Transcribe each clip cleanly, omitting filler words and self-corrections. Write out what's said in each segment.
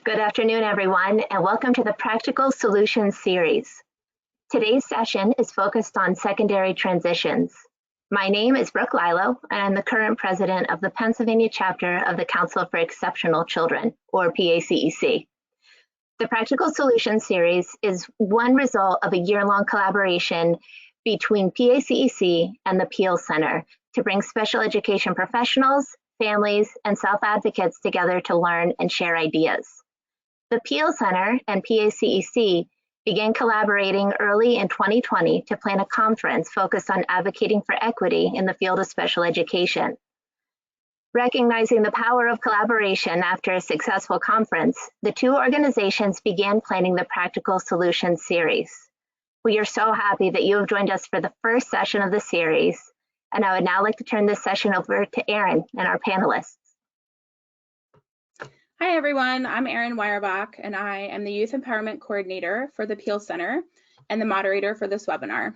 Good afternoon, everyone, and welcome to the Practical Solutions series. Today's session is focused on secondary transitions. My name is Brooke Lilo, and I'm the current president of the Pennsylvania chapter of the Council for Exceptional Children, or PACEC. The Practical Solutions series is one result of a year-long collaboration between PACEC and the Peel Center to bring special education professionals, families, and self-advocates together to learn and share ideas. The Peel Center and PACEC began collaborating early in 2020 to plan a conference focused on advocating for equity in the field of special education. Recognizing the power of collaboration after a successful conference, the two organizations began planning the Practical Solutions series. We are so happy that you have joined us for the first session of the series, and I would now like to turn this session over to Erin and our panelists. Hi everyone, I'm Erin Weyerbach and I am the Youth Empowerment Coordinator for the Peel Center and the moderator for this webinar.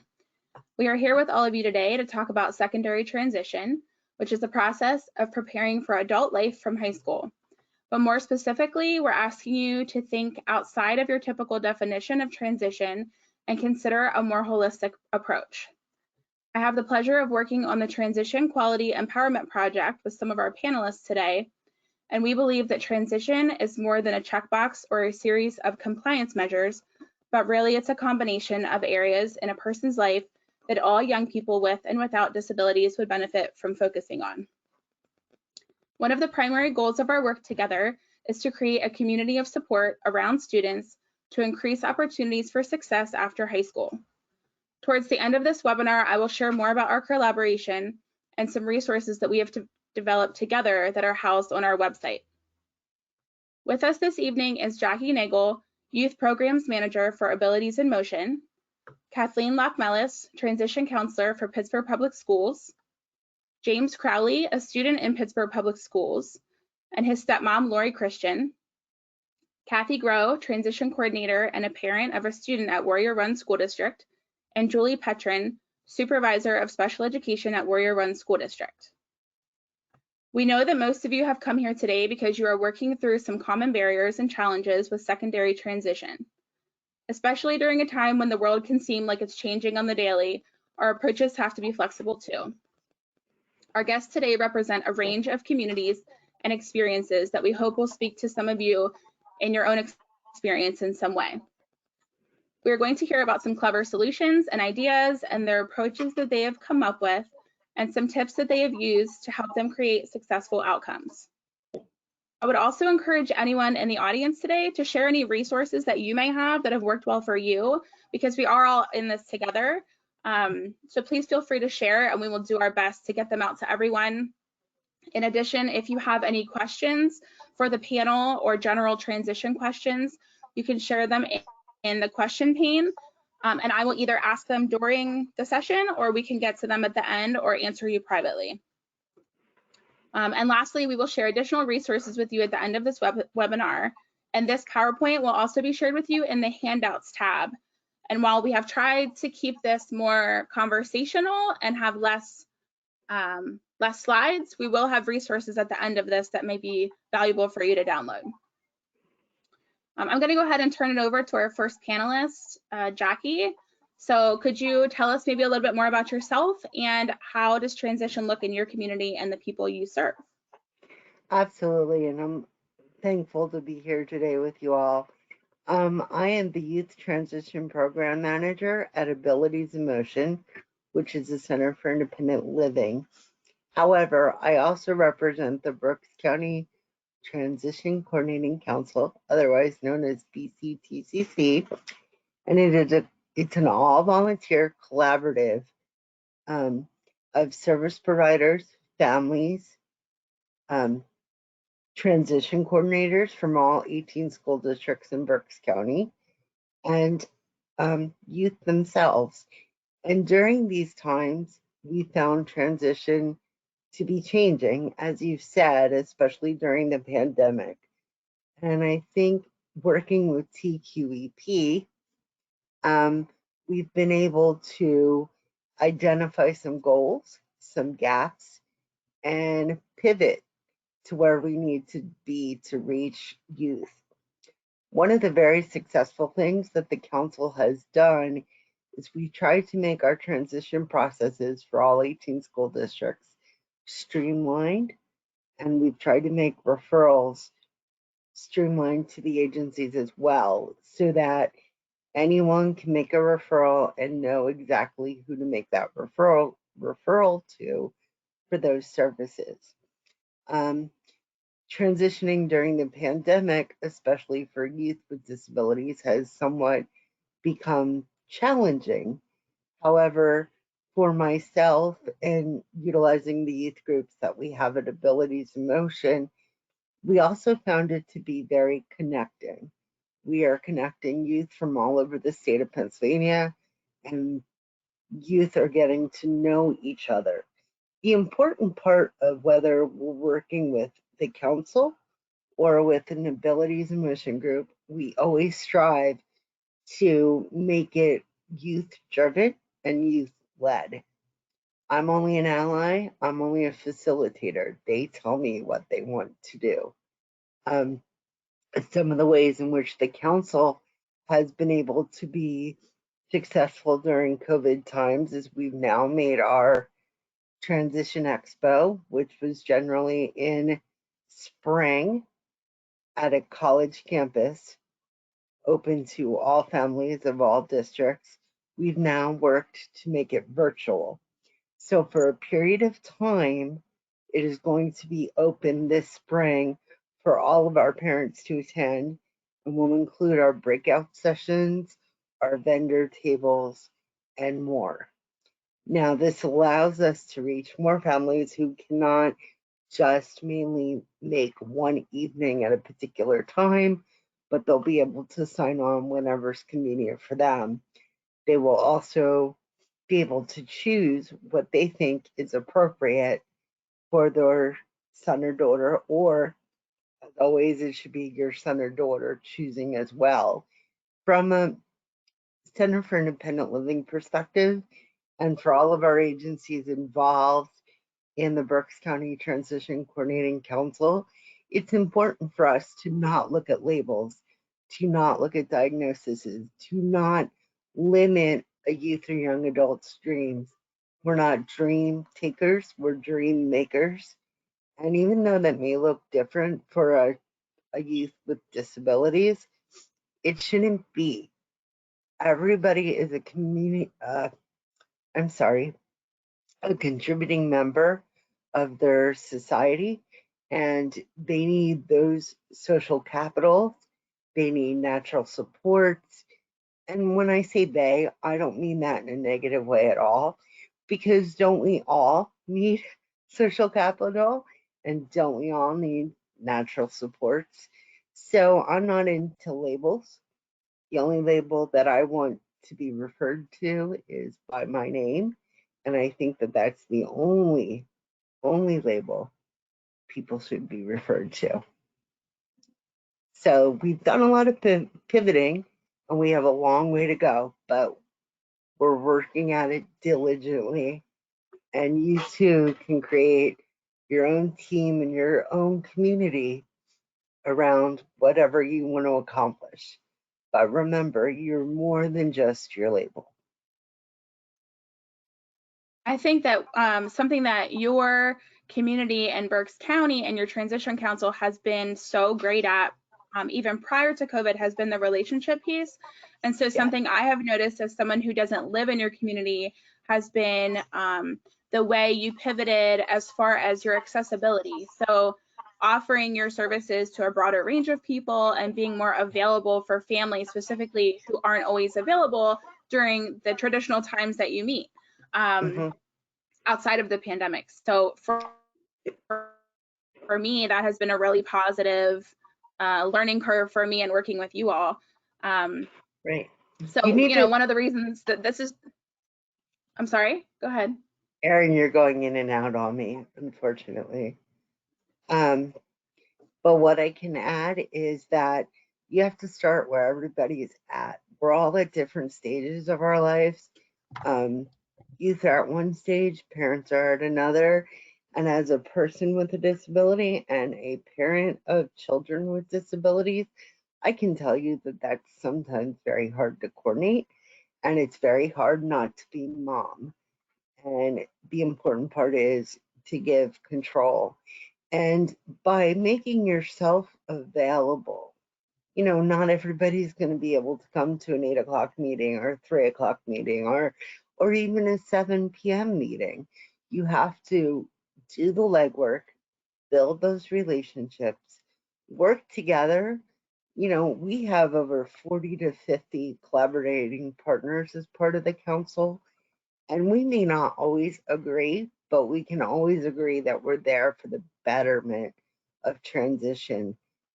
We are here with all of you today to talk about secondary transition, which is the process of preparing for adult life from high school. But more specifically, we're asking you to think outside of your typical definition of transition and consider a more holistic approach. I have the pleasure of working on the Transition Quality Empowerment Project with some of our panelists today, and we believe that transition is more than a checkbox or a series of compliance measures, but really it's a combination of areas in a person's life that all young people with and without disabilities would benefit from focusing on. One of the primary goals of our work together is to create a community of support around students to increase opportunities for success after high school. Towards the end of this webinar, I will share more about our collaboration and some resources that we have developed together that are housed on our website. With us this evening is Jackie Nagel, Youth Programs Manager for Abilities in Motion, Kathleen Lockmellis, Transition Counselor for Pittsburgh Public Schools, James Crowley, a student in Pittsburgh Public Schools, and his stepmom, Lori Christian, Kathy Groh, Transition Coordinator and a parent of a student at Warrior Run School District, and Julie Petrin, Supervisor of Special Education at Warrior Run School District. We know that most of you have come here today because you are working through some common barriers and challenges with secondary transition. Especially during a time when the world can seem like it's changing on the daily, our approaches have to be flexible too. Our guests today represent a range of communities and experiences that we hope will speak to some of you in your own experience in some way. We're going to hear about some clever solutions and ideas and their approaches that they have come up with and some tips that they have used to help them create successful outcomes. I would also encourage anyone in the audience today to share any resources that you may have that have worked well for you, because we are all in this together. So please feel free to share and we will do our best to get them out to everyone. In addition, if you have any questions for the panel or general transition questions, you can share them in the question pane, and I will either ask them during the session or we can get to them at the end or answer you privately. And lastly, we will share additional resources with you at the end of this webinar, and this PowerPoint will also be shared with you in the handouts tab. And while we have tried to keep this more conversational and have less slides, we will have resources at the end of this that may be valuable for you to download. I'm going to go ahead and turn it over to our first panelist, Jackie. So could you tell us maybe a little bit more about yourself and how does transition look in your community and the people you serve? Absolutely, and I'm thankful to be here today with you all. I am the Youth Transition Program Manager at Abilities in Motion, which is the Center for Independent Living. However, I also represent the Berks County Transition Coordinating Council, otherwise known as BCTCC, and it's an all-volunteer collaborative of service providers, families, transition coordinators from all 18 school districts in Berks County, and youth themselves. And during these times, we found transition to be changing, as you've said, especially during the pandemic. And I think working with TQEP, we've been able to identify some goals, some gaps, and pivot to where we need to be to reach youth One of the very successful things that the council has done is we try to make our transition processes for all 18 school districts streamlined, and we've tried to make referrals streamlined to the agencies as well, so that anyone can make a referral and know exactly who to make that referral to for those services. Transitioning during the pandemic, especially for youth with disabilities, has somewhat become challenging. However, for myself and utilizing the youth groups that we have at Abilities in Motion, we also found it to be very connecting. We are connecting youth from all over the state of Pennsylvania, and youth are getting to know each other. The important part of whether we're working with the council or with an Abilities in Motion group, we always strive to make it youth-driven and youth-led. I'm only an ally, I'm only a facilitator. They tell me what they want to do. Some of the ways in which the council has been able to be successful during COVID times is we've now made our Transition Expo, which was generally in spring at a college campus, open to all families of all districts. We've now worked to make it virtual. So for a period of time, it is going to be open this spring for all of our parents to attend, and will include our breakout sessions, our vendor tables, and more. Now, this allows us to reach more families who cannot just mainly make one evening at a particular time, but they'll be able to sign on whenever's convenient for them. They will also be able to choose what they think is appropriate for their son or daughter, or as always, it should be your son or daughter choosing as well. From a Center for Independent Living perspective, and for all of our agencies involved in the Berks County Transition Coordinating Council, it's important for us to not look at labels, to not look at diagnoses, to not limit a youth or young adult's dreams. We're not dream takers, we're dream makers. And even though that may look different for a youth with disabilities, it shouldn't be. Everybody is a community, a contributing member of their society, and they need those social capital, they need natural supports. And when I say they, I don't mean that in a negative way at all, because don't we all need social capital, and don't we all need natural supports? So I'm not into labels. The only label that I want to be referred to is by my name, and I think that that's the only label people should be referred to. So we've done a lot of pivoting, and we have a long way to go, but we're working at it diligently. And you too can create your own team and your own community around whatever you want to accomplish. But remember, you're more than just your label. I think that something that your community and Berks County and your transition council has been so great at, even prior to COVID, has been the relationship piece. And so something I have noticed as someone who doesn't live in your community has been the way you pivoted as far as your accessibility. So offering your services to a broader range of people and being more available for families specifically who aren't always available during the traditional times that you meet. Outside of the pandemic. So for me, that has been a really positive learning curve for me and working with you all. Right. So, you know, one of the reasons that this is, I'm sorry, go ahead. Erin, you're going in and out on me, unfortunately. But what I can add is that you have to start where everybody is at. We're all at different stages of our lives. Youth are at one stage, parents are at another. And as a person with a disability and a parent of children with disabilities, I can tell you that that's sometimes very hard to coordinate, and it's very hard not to be mom. And the important part is to give control. And by making yourself available, not everybody's going to be able to come to an 8 o'clock meeting or 3 o'clock meeting or even a 7 p.m. meeting. You have to do the legwork, build those relationships, work together. We have over 40 to 50 collaborating partners as part of the council, and we may not always agree, but we can always agree that we're there for the betterment of transition.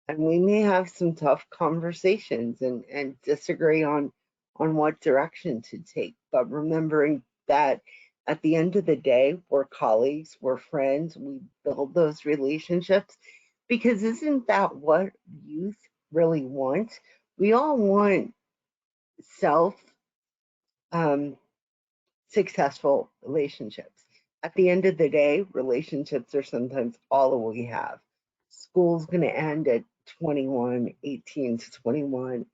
And we may have some tough conversations and disagree on what direction to take, but remembering that at the end of the day, we're colleagues, we're friends, we build those relationships, because isn't that what youth really want? We all want self successful relationships. At the end of the day, relationships are sometimes all that we have. School's going to end at 21, 18 to 21.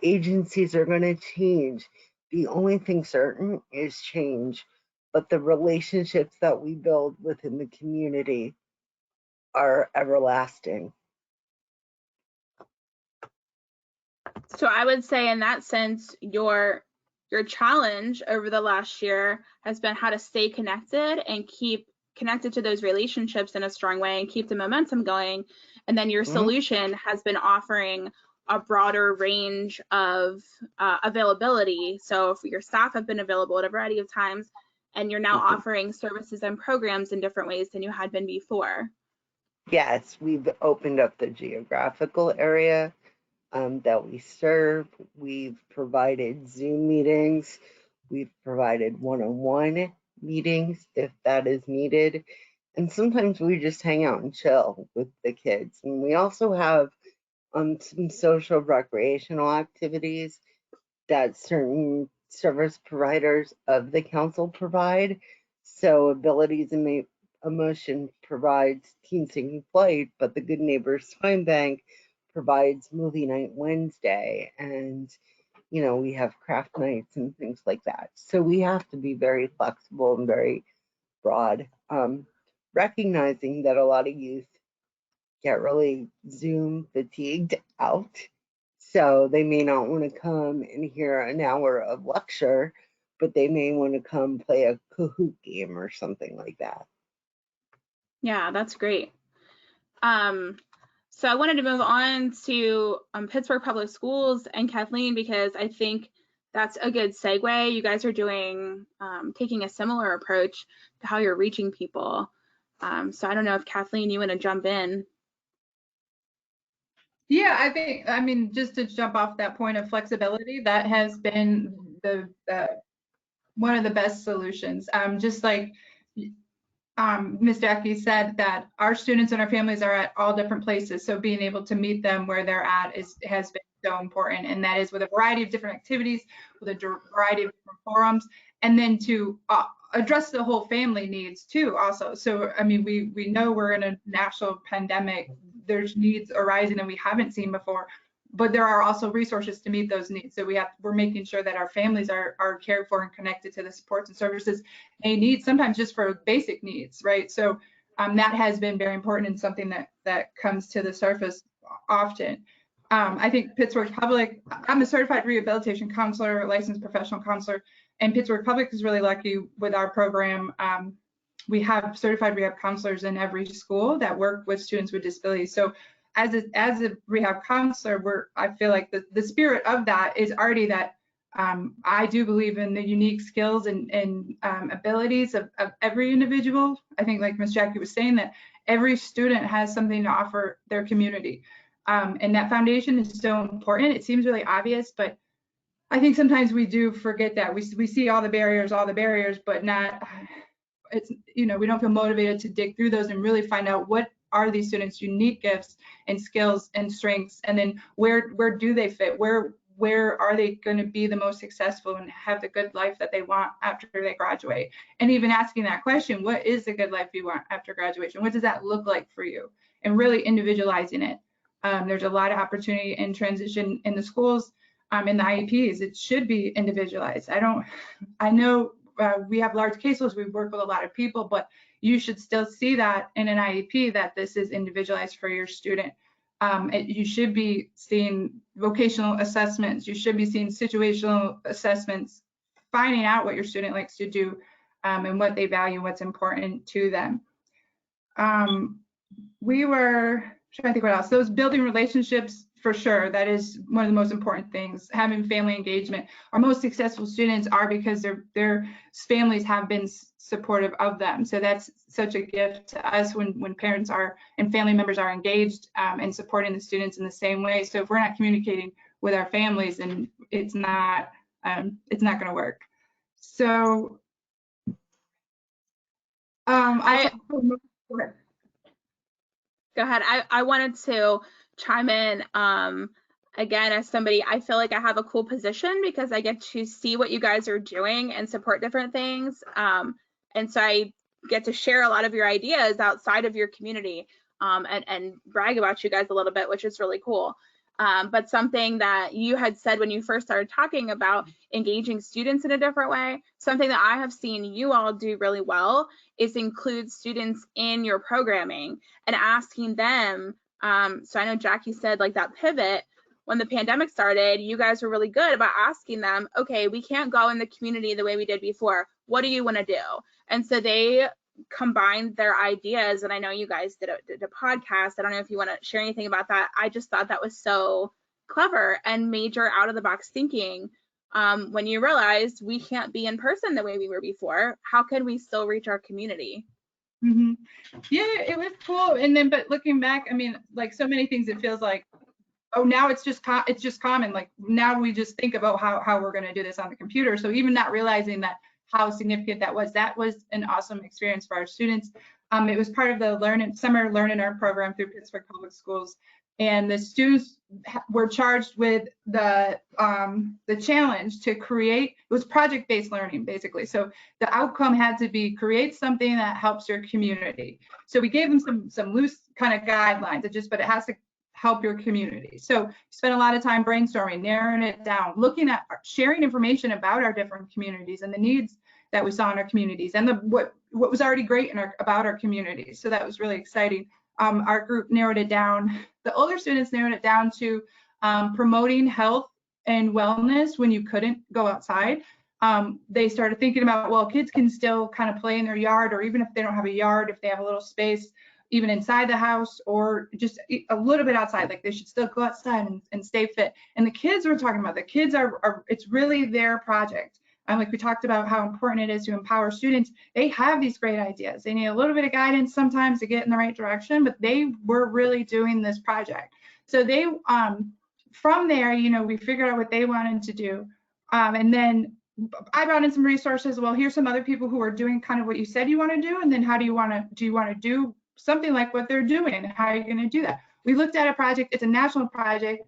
Agencies are going to change. The only thing certain is change, but the relationships that we build within the community are everlasting. So I would say in that sense, your challenge over the last year has been how to stay connected and keep connected to those relationships in a strong way and keep the momentum going. And then your solution has been offering a broader range of availability. So if your staff have been available at a variety of times, and you're now offering services and programs in different ways than you had been before. Yes, we've opened up the geographical area that we serve. We've provided Zoom meetings. We've provided one-on-one meetings if that is needed. And sometimes we just hang out and chill with the kids. And we also have some social recreational activities that certain service providers of the council provide. So Abilities and Emotion provides Teen Singing Flight, but the Good Neighbors Time Bank provides Movie Night Wednesday, and we have craft nights and things like that. So we have to be very flexible and very broad, recognizing that a lot of youth get really Zoom fatigued out. So they may not want to come and hear an hour of lecture, but they may want to come play a Kahoot game or something like that. Yeah, that's great. So I wanted to move on to Pittsburgh Public Schools and Kathleen, because I think that's a good segue. You guys are doing, taking a similar approach to how you're reaching people. So I don't know if Kathleen, you want to jump in. Yeah, I mean, just to jump off that point of flexibility, that has been the one of the best solutions. Just like Ms. Jackie said, that our students and our families are at all different places, so being able to meet them where they're at has been so important, and that is with a variety of different activities, with a variety of different forums, and then to address the whole family needs too also. So I mean, we know we're in a national pandemic, there's needs arising that we haven't seen before, but there are also resources to meet those needs. So we're making sure that our families are cared for and connected to the supports and services they need, sometimes just for basic needs, right? So that has been very important and something that comes to the surface often. I think Pittsburgh Public, I'm a certified rehabilitation counselor, licensed professional counselor, and Pittsburgh Public is really lucky with our program. We have certified rehab counselors in every school that work with students with disabilities. So as a rehab counselor, I feel like the spirit of that is already that I do believe in the unique skills and abilities of every individual. I think, like Ms. Jackie was saying, that every student has something to offer their community. And that foundation is so important. It seems really obvious, but I think sometimes we do forget that. We see all the barriers, but not, we don't feel motivated to dig through those and really find out what are these students' unique gifts and skills and strengths, and then where do they fit? Where are they going to be the most successful and have the good life that they want after they graduate? And even asking that question, what is the good life you want after graduation? What does that look like for you? And really individualizing it. There's a lot of opportunity in transition in the schools, in the IEPs. It should be individualized. I know we have large caseloads, we work with a lot of people, but you should still see that in an IEP that this is individualized for your student. You should be seeing vocational assessments, you should be seeing situational assessments, finding out what your student likes to do and what they value, what's important to them. We were trying to think what else. Those building relationships, for sure, that is one of the most important things. Having family engagement. Our most successful students are because their families have been supportive of them. So that's such a gift to us when parents are and family members are engaged and supporting the students in the same way. So if we're not communicating with our families, then it's not going to work. So Go ahead. I wanted to chime in. Again, as somebody, I feel like I have a cool position because I get to see what you guys are doing and support different things. And so I get to share a lot of your ideas outside of your community and brag about you guys a little bit, which is really cool. But something that you had said when you first started talking about engaging students in a different way, something that I have seen you all do really well is include students in your programming and asking them. So I know Jackie said like that pivot when the pandemic started, you guys were really good about asking them, okay, we can't go in the community the way we did before. What do you want to do? And so they combined their ideas, and I know you guys did a podcast. I don't know if you want to share anything about that. I just thought that was so clever and major out of the box thinking. When you realize we can't be in person the way we were before, how can we still reach our community? Mm-hmm. Yeah, it was cool. And then, but looking back, I mean, like so many things, it feels like, oh, now it's just common. Like now we just think about how we're going to do this on the computer. So even not realizing that how significant that was an awesome experience for our students. It was part of the summer Learn and Earn program through Pittsburgh Public Schools, and the students were charged with the challenge to create. It was project-based learning, basically. So the outcome had to be create something that helps your community. So we gave them some loose kind of guidelines, but it has to help your community. So spent a lot of time brainstorming, narrowing it down, looking at sharing information about our different communities and the needs that we saw in our communities and what was already great about our communities. So that was really exciting. Our group narrowed it down. The older students narrowed it down to promoting health and wellness when you couldn't go outside. They started thinking about, well, kids can still kind of play in their yard, or even if they don't have a yard, if they have a little space, even inside the house or just a little bit outside, like they should still go outside and stay fit. And the kids we're talking about, the kids it's really their project. Like we talked about how important it is to empower students. They have these great ideas. They need a little bit of guidance sometimes to get in the right direction, but they were really doing this project. So they, from there, we figured out what they wanted to do. And then I brought in some resources. Well, here's some other people who are doing kind of what you said you want to do. And then how do you want to do something like what they're doing? How are you going to do that? We looked at a project. It's a national project.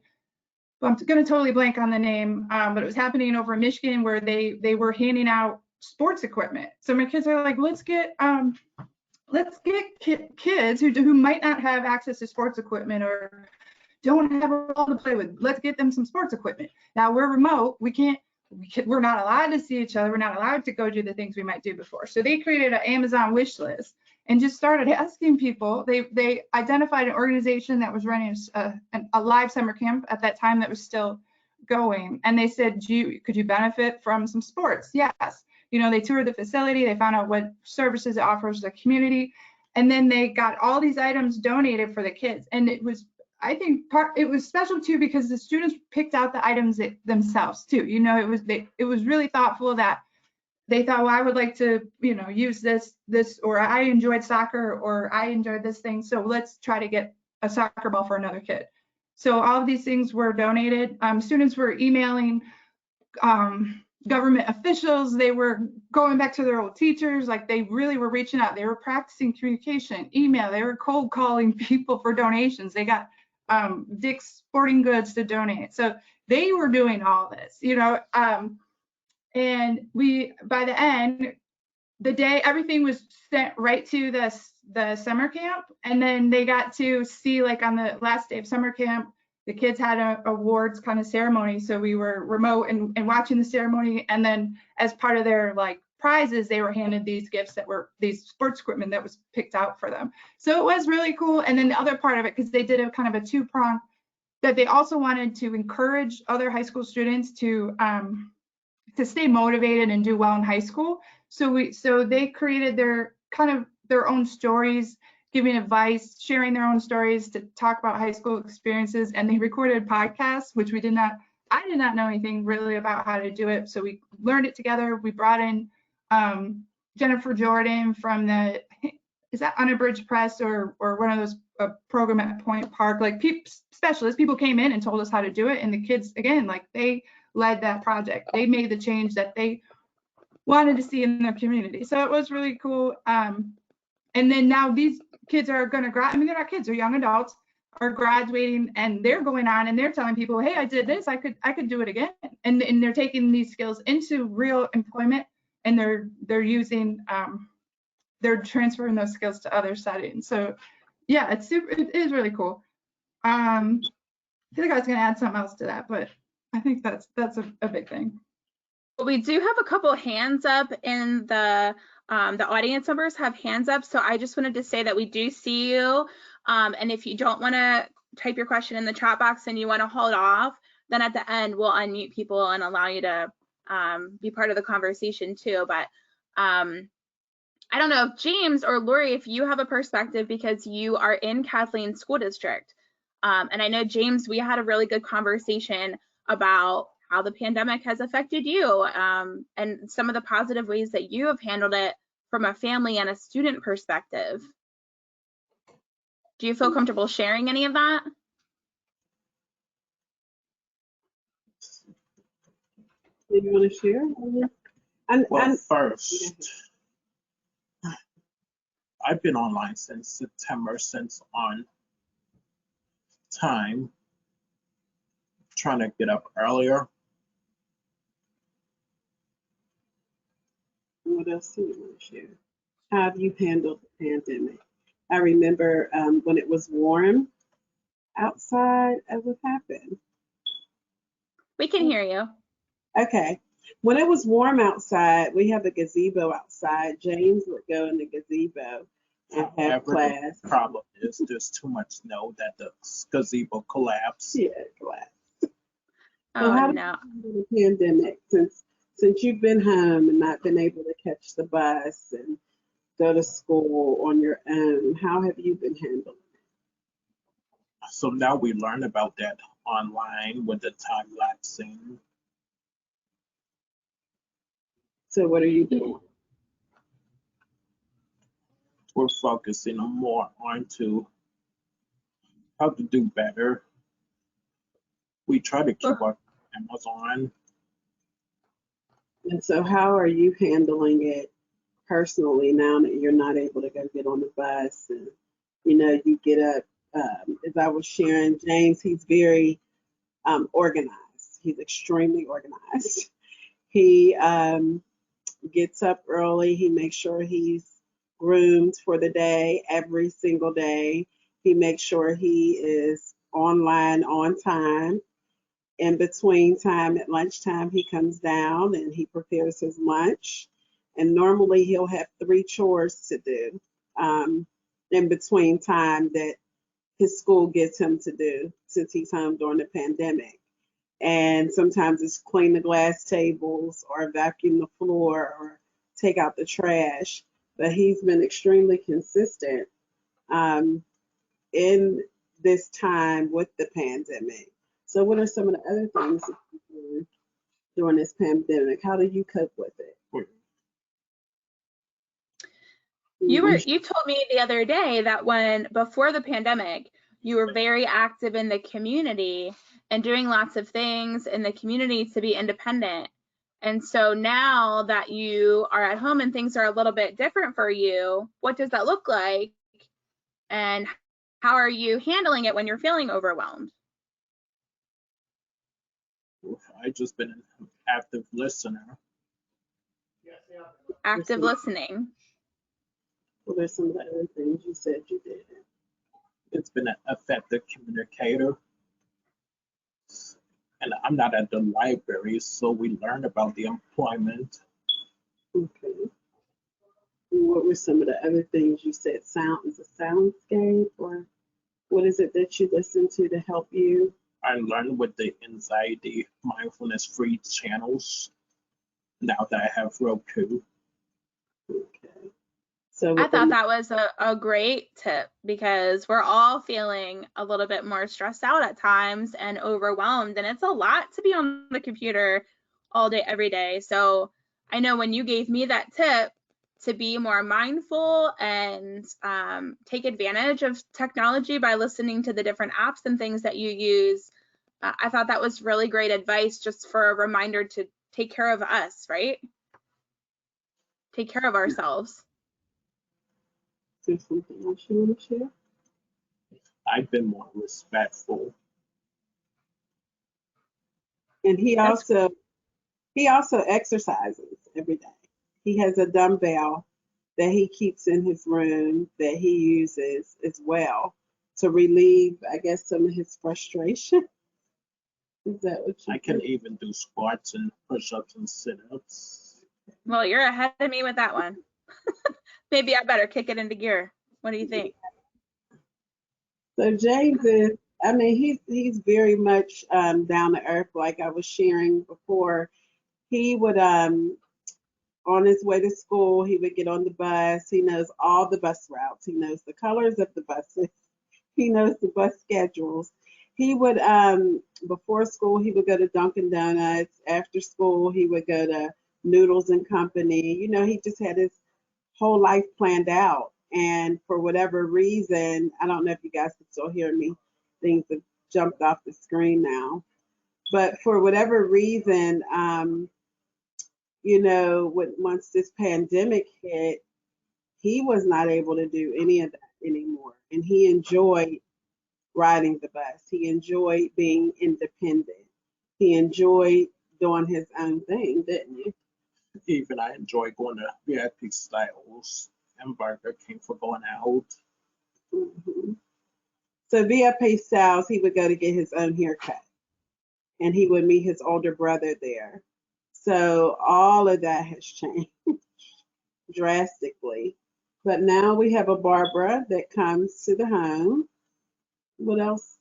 I'm going to totally blank on the name, but it was happening over in Michigan where they were handing out sports equipment. So my kids are like, let's get kids who might not have access to sports equipment or don't have a ball to play with. Let's get them some sports equipment. Now we're remote. We're not allowed to see each other. We're not allowed to go do the things we might do before. So they created an Amazon wish list and just started asking people. They identified an organization that was running a live summer camp at that time that was still going. And they said, could you benefit from some sports? Yes. They toured the facility. They found out what services it offers the community. And then they got all these items donated for the kids. And it was, I think it was special too, because the students picked out the items themselves too. It was really thoughtful that they thought, well, I would like to, use this, or I enjoyed soccer, or I enjoyed this thing. So let's try to get a soccer ball for another kid. So all of these things were donated. Students were emailing government officials. They were going back to their old teachers. Like they really were reaching out. They were practicing communication, email. They were cold calling people for donations. They got Dick's Sporting Goods to donate. So they were doing all this, and by the end, the day, everything was sent right to the summer camp, and then they got to see, like, on the last day of summer camp, the kids had a awards kind of ceremony. So we were remote and watching the ceremony, and then as part of their like prizes, they were handed these gifts that were these sports equipment that was picked out for them. So it was really cool. And then the other part of it, because they did a kind of a two-prong, that they also wanted to encourage other high school students to stay motivated and do well in high school. So they created their kind of their own stories, giving advice, sharing their own stories to talk about high school experiences. And they recorded podcasts, which I did not know anything really about how to do it. So we learned it together. We brought in Jennifer Jordan from is that Unabridged Press or one of those program at Point Park, like specialists, people came in and told us how to do it. And the kids, again, like they led that project. They made the change that they wanted to see in their community. So it was really cool. And then now these kids are going to graduate. I mean, they're not kids, they're young adults, are graduating, and they're going on and they're telling people, hey, I did this, I could do it again. And they're taking these skills into real employment, and they're using they're transferring those skills to other settings. So yeah, it is really cool. I feel like I was going to add something else to that, but I think that's a big thing. Well, we do have a couple hands up in the audience members have hands up. So I just wanted to say that we do see you. And if you don't want to type your question in the chat box and you want to hold off, then at the end we'll unmute people and allow you to be part of the conversation too. But I don't know if James or Lori, if you have a perspective, because you are in Kathleen School District. And I know, James, we had a really good conversation about how the pandemic has affected you and some of the positive ways that you have handled it from a family and a student perspective. Do you feel comfortable sharing any of that? Do you want to share? Well, first, I've been online since September, since on time, trying to get up earlier. What else do you want to share? How have you handled the pandemic? I remember when it was warm outside, what happened? We can hear you. Okay. When it was warm outside, we have a gazebo outside. James would go in the gazebo and have class. The problem is there's too much snow that the gazebo collapsed. Yeah, it collapsed. Oh, so how no. did you handle the pandemic since you've been home and not been able to catch the bus and go to school on your own? How have you been handling it? So now we learn about that online with the time lapsing. So what are you doing? We're focusing more onto how to do better. We try to keep our cameras on. And so how are you handling it personally now that you're not able to go get on the bus and, you know, you get up, as I was sharing, James, he's very organized. He's extremely organized. He gets up early. He makes sure he's groomed for the day every single day. He makes sure he is online on time. In between time at lunchtime, he comes down and he prepares his lunch. And normally he'll have 3 chores to do in between time that his school gets him to do since he's home during the pandemic. And sometimes it's clean the glass tables or vacuum the floor or take out the trash. But he's been extremely consistent in this time with the pandemic. So what are some of the other things that you do during this pandemic? How do you cope with it? You told me the other day that before the pandemic, you were very active in the community and doing lots of things in the community to be independent. And so now that you are at home and things are a little bit different for you, what does that look like? And how are you handling it when you're feeling overwhelmed? I've just been an active listener. Active listening. What are some of the other things you said you did? It's been an effective communicator. And I'm not at the library, so we learn about the employment. Okay. And what were some of the other things you said? Sound is a soundscape, or what is it that you listen to help you? I learned with the anxiety, mindfulness-free channels now that I have Roku. Okay. So I with thought the, that was a great tip because we're all feeling a little bit more stressed out at times and overwhelmed, and it's a lot to be on the computer all day, every day. So I know when you gave me that tip to be more mindful and take advantage of technology by listening to the different apps and things that you use, I thought that was really great advice just for a reminder to take care of us, right? Take care of ourselves. is there something else you want to share? I've been more respectful. And he also exercises every day. He has a dumbbell that he keeps in his room that he uses as well to relieve, I guess, some of his frustration. Is that what you I can do? even do squats and push-ups and sit-ups. Well, you're ahead of me with that one. Maybe I better kick it into gear. What do you think? So James is, I mean, he's very much down to earth, like I was sharing before. He would on his way to school, he would get on the bus. He knows all the bus routes. He knows the colors of the buses. He knows the bus schedules. He would before school he would go to Dunkin' Donuts. After school he would go to Noodles and Company. You know, he just had his whole life planned out. And for whatever reason, I don't know if you guys can still hear me. Things have jumped off the screen now. But for whatever reason, you know, once this pandemic hit, he was not able to do any of that anymore. And he enjoyed riding the bus. He enjoyed being independent. He enjoyed doing his own thing, didn't he? Even I enjoy going to VIP styles and Burger King for going out. Mm-hmm. So VIP Styles, he would go to get his own haircut, and he would meet his older brother there. So all of that has changed drastically. But now we have a Barbara that comes to the home. What else?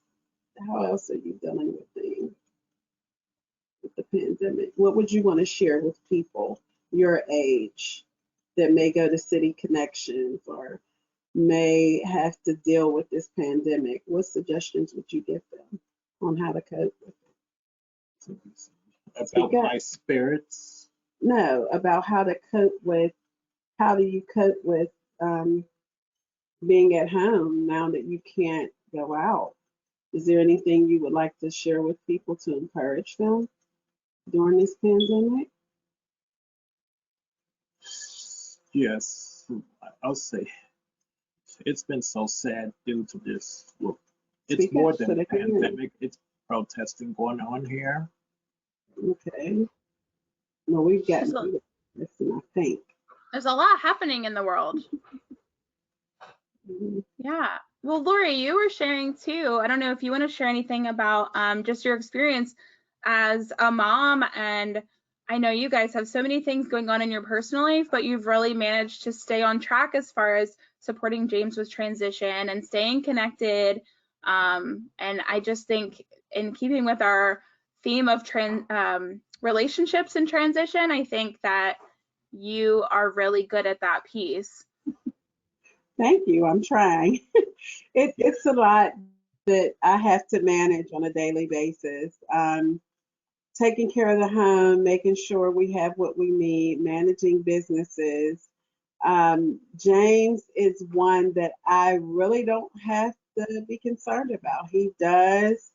How else are you dealing with things with the pandemic? What would you want to share with people your age that may go to City Connections or may have to deal with this pandemic? What suggestions would you give them on how to cope with it? About my spirits. No, about how to cope with, how do you cope with being at home now that you can't go out? Is there anything you would like to share with people to encourage them during this pandemic? Yes, I'll say it's been so sad due to this. Look, it's Speak more up than so a they can hear you. pandemic. It's protesting going on here. Okay. Well, we've gotten There's a, through this, I think. there's a lot happening in the world. Mhm. Yeah. Well, Lori, you were sharing too. I don't know if you want to share anything about just your experience as a mom. And I know you guys have so many things going on in your personal life, but you've really managed to stay on track as far as supporting James with transition and staying connected. And I just think in keeping with our theme of relationships and transition, I think that you are really good at that piece. Thank you. I'm trying. It's a lot that I have to manage on a daily basis. Taking care of the home, making sure we have what we need, managing businesses. James is one that I really don't have to be concerned about. He does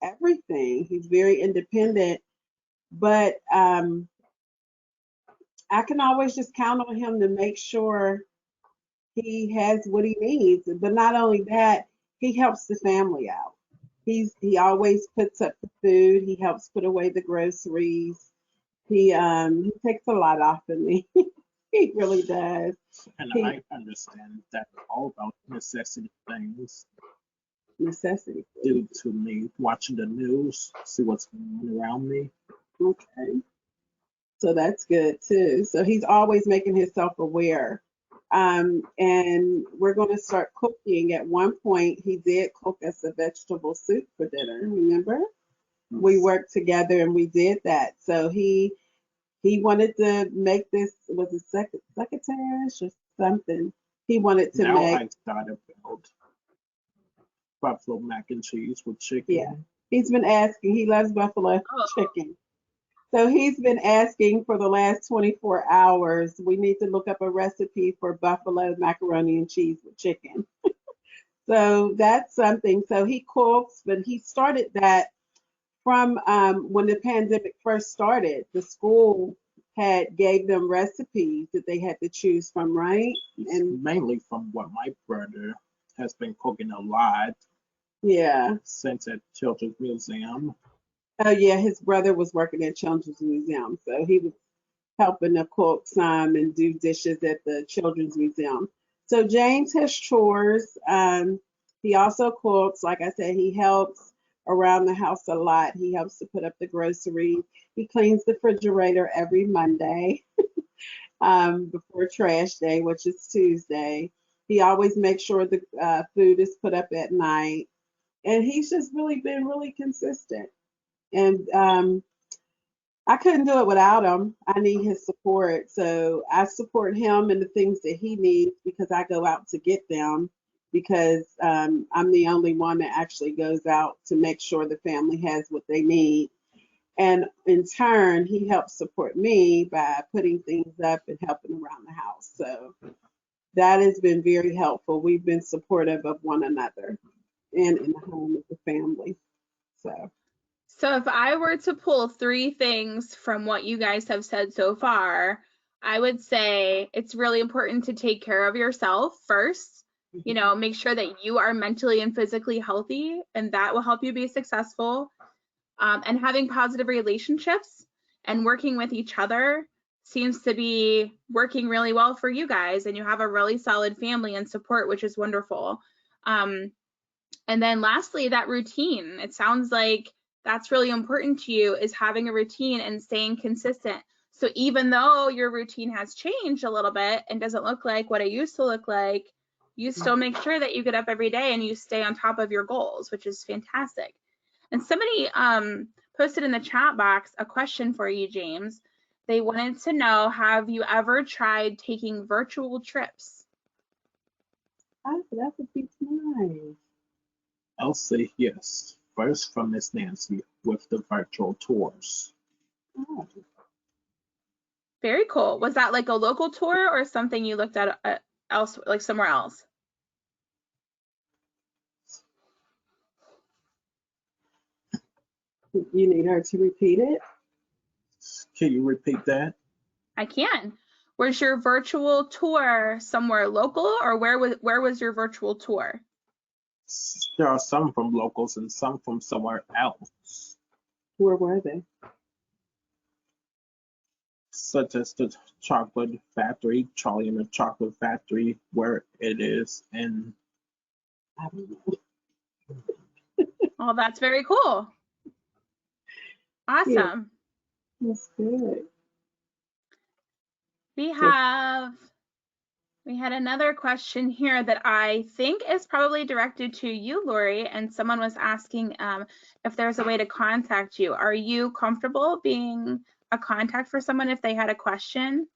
everything. He's very independent, but I can always just count on him to make sure he has what he needs. But not only that, he helps the family out. He always puts up the food. He helps put away the groceries. He takes a lot off of me. He really does. And He- I understand that all about necessity things Necessity. due to me watching the news, see what's going on around me. Okay. So that's good too. So he's always making himself aware. And we're going to start cooking. At one point, he did cook us a vegetable soup for dinner. Remember? We worked together and we did that. So he wanted to make this, was it succotash or something? He wanted to Now make. I started build buffalo mac and cheese with chicken. Yeah. He's been asking. He loves buffalo chicken. So he's been asking for the last 24 hours. We need to look up a recipe for buffalo macaroni and cheese with chicken. So that's something. So he cooks, but he started that from when the pandemic first started. The school gave them recipes that they had to choose from, right? And mainly from what my brother has been cooking a lot. Yeah. Since at Children's Museum. Oh yeah, his brother was working at Children's Museum, so he was helping to cook some and do dishes at the Children's Museum. So James has chores. He also cooks. Like I said, he helps around the house a lot. He helps to put up the groceries. He cleans the refrigerator every Monday before trash day, which is Tuesday. He always makes sure the food is put up at night. And he's just really been really consistent. And I couldn't do it without him. I need his support. So I support him in the things that he needs because I go out to get them because I'm the only one that actually goes out to make sure the family has what they need. And in turn, he helps support me by putting things up and helping around the house. So that has been very helpful. We've been supportive of one another and in the home of the family. So if I were to pull 3 things from what you guys have said so far, I would say it's really important to take care of yourself first. You know, make sure that you are mentally and physically healthy, and that will help you be successful. And having positive relationships and working with each other seems to be working really well for you guys, and you have a really solid family and support, which is wonderful. And then lastly, that routine. It sounds like that's really important to you, is having a routine and staying consistent. So even though your routine has changed a little bit and doesn't look like what it used to look like, you still make sure that you get up every day and you stay on top of your goals, which is fantastic. And somebody posted in the chat box a question for you, James. They wanted to know, have you ever tried taking virtual trips? That would be nice. I'll say yes. First from Miss Nancy with the virtual tours. Oh. Very cool. Was that like a local tour or something you looked at else, like somewhere else? You need her to repeat it? Can you repeat that? I can. Was your virtual tour somewhere local, or where was your virtual tour? There are some from locals and some from somewhere else. Where were they? Such as the chocolate factory, Charlie and the Chocolate Factory, where it is in. I don't know. Oh, that's very cool. Awesome. Yeah, that's good. We had another question here that I think is probably directed to you, Lori, and someone was asking if there's a way to contact you. Are you comfortable being a contact for someone if they had a question?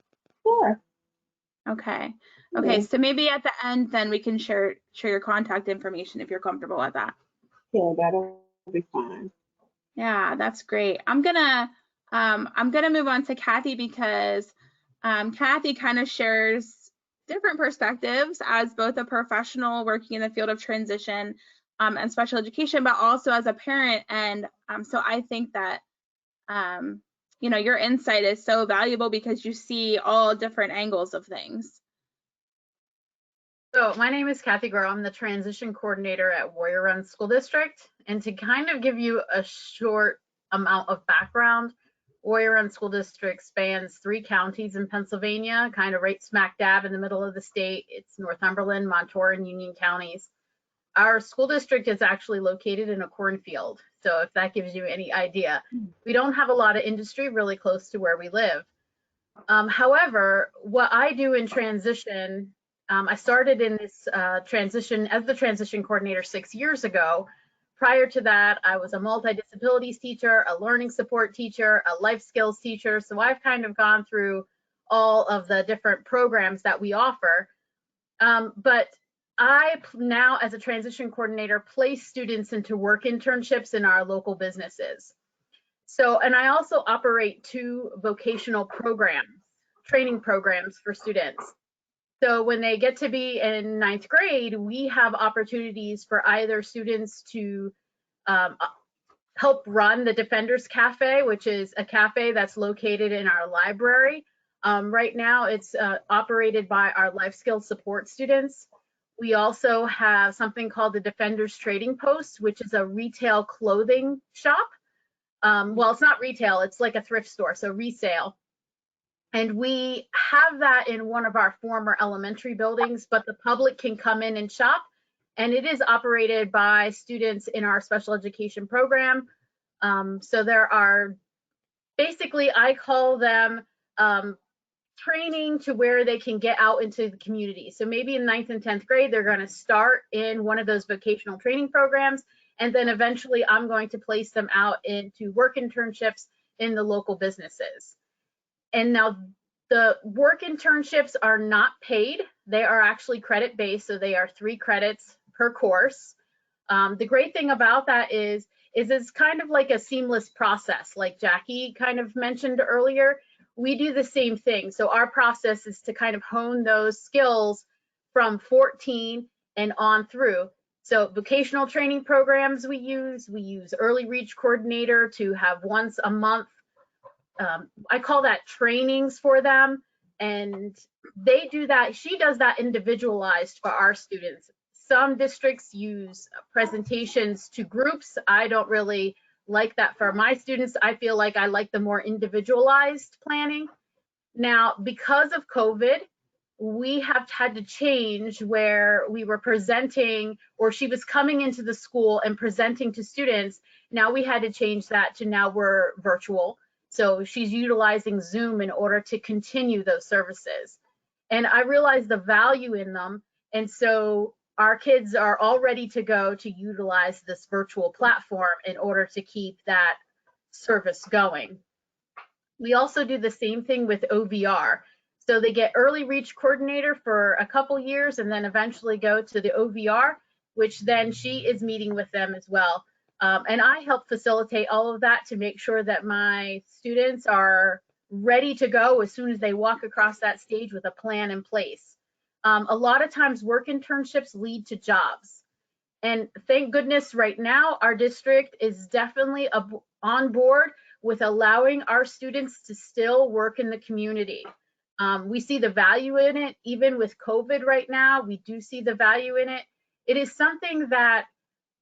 Sure. Okay. Yeah. So maybe at the end then we can share your contact information if you're comfortable with that. Yeah, that'll be fine. Yeah, that's great. I'm gonna move on to Kathy because Kathy kind of shares different perspectives as both a professional working in the field of transition and special education, but also as a parent. And so I think that you know, your insight is so valuable because you see all different angles of things. So my name is Kathy Grow. I'm the transition coordinator at Warrior Run School District. And to kind of give you a short amount of background, Warrior School District spans 3 counties in Pennsylvania, kind of right smack dab in the middle of the state. It's Northumberland, Montour, and Union counties. Our school district is actually located in a cornfield, so if that gives you any idea. We don't have a lot of industry really close to where we live. However, what I do in transition, I started in this transition as the transition coordinator 6 years ago. Prior to that, I was a multidisabilities teacher, a learning support teacher, a life skills teacher. So I've kind of gone through all of the different programs that we offer. But I now, as a transition coordinator, place students into work internships in our local businesses. So, and I also operate 2 vocational programs, training programs for students. So when they get to be in 9th grade, we have opportunities for either students to help run the Defenders Cafe, which is a cafe that's located in our library. Right now, it's operated by our life skills support students. We also have something called the Defenders Trading Post, which is a retail clothing shop. Well, it's not retail, it's like a thrift store, so resale. And we have that in one of our former elementary buildings, but the public can come in and shop. And it is operated by students in our special education program. So there are, basically, I call them training to where they can get out into the community. So maybe in 9th and 10th grade, they're going to start in one of those vocational training programs. And then eventually I'm going to place them out into work internships in the local businesses. And now the work internships are not paid. They are actually credit based. So they are 3 credits per course. The great thing about that is it's kind of like a seamless process, like Jackie kind of mentioned earlier. We do the same thing. So our process is to kind of hone those skills from 14 and on through. So vocational training programs we use early reach coordinator to have once a month. I call that trainings for them, and they do that. She does that individualized for our students. Some districts use presentations to groups. I don't really like that for my students. I feel like I like the more individualized planning. Now, because of COVID, we have had to change where we were presenting, or she was coming into the school and presenting to students. Now we had to change that to now we're virtual. So she's utilizing Zoom in order to continue those services. And I realized the value in them. And so our kids are all ready to go to utilize this virtual platform in order to keep that service going. We also do the same thing with OVR. So they get early reach coordinator for a couple years and then eventually go to the OVR, which then she is meeting with them as well. And I help facilitate all of that to make sure that my students are ready to go as soon as they walk across that stage with a plan in place. A lot of times work internships lead to jobs. And thank goodness right now, our district is definitely on board with allowing our students to still work in the community. We see the value in it, even with COVID right now, we do see the value in it. It is something that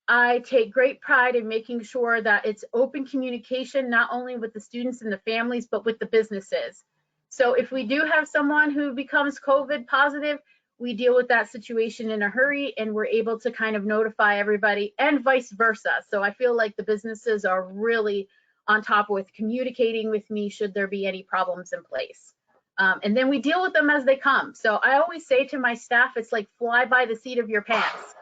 I take great pride in making sure that it's open communication, not only with the students and the families, but with the businesses. So if we do have someone who becomes COVID positive, we deal with that situation in a hurry and we're able to kind of notify everybody and vice versa. So I feel like the businesses are really on top with communicating with me should there be any problems in place. And then we deal with them as they come. So I always say to my staff, it's like fly by the seat of your pants,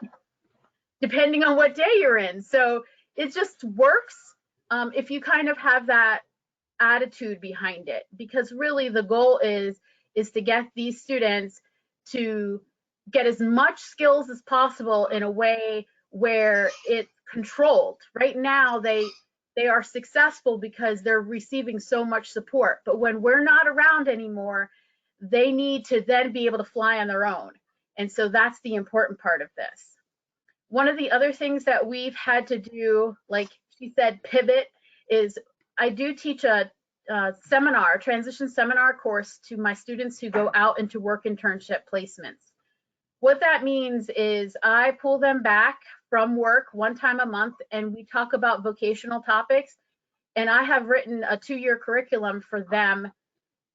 depending on what day you're in. So it just works if you kind of have that attitude behind it, because really the goal is to get these students to get as much skills as possible in a way where it's controlled. Right now, they are successful because they're receiving so much support. But when we're not around anymore, they need to then be able to fly on their own. And so that's the important part of this. One of the other things that we've had to do, like she said, pivot, is I do teach a seminar, transition seminar course to my students who go out into work internship placements. What that means is I pull them back from work one time a month and we talk about vocational topics. And I have written a 2-year curriculum for them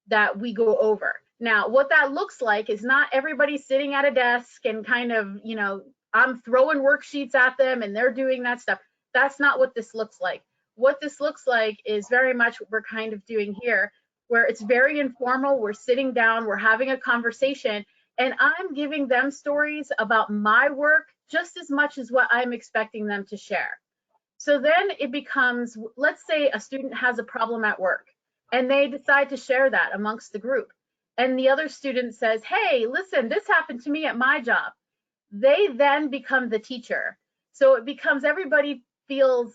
that we go over. Now, what that looks like is not everybody sitting at a desk and kind of, you know, I'm throwing worksheets at them and they're doing that stuff. That's not what this looks like. What this looks like is very much what we're kind of doing here, where it's very informal. We're sitting down, we're having a conversation, and I'm giving them stories about my work just as much as what I'm expecting them to share. So then it becomes, let's say a student has a problem at work and they decide to share that amongst the group. And the other student says, hey, listen, this happened to me at my job. They then become the teacher. So it becomes everybody feels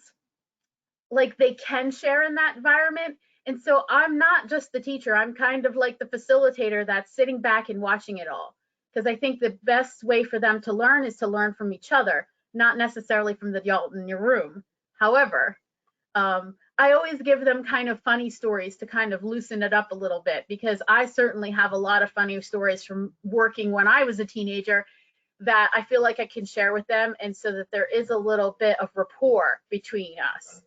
like they can share in that environment. And so I'm not just the teacher, I'm kind of like the facilitator that's sitting back and watching it all. Because I think the best way for them to learn is to learn from each other, not necessarily from the adult in your room. However, I always give them kind of funny stories to kind of loosen it up a little bit, because I certainly have a lot of funny stories from working when I was a teenager that I feel like I can share with them, and so that there is a little bit of rapport between us.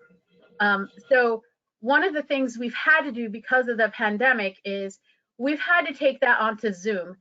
So one of the things we've had to do because of the pandemic is we've had to take that onto Zoom.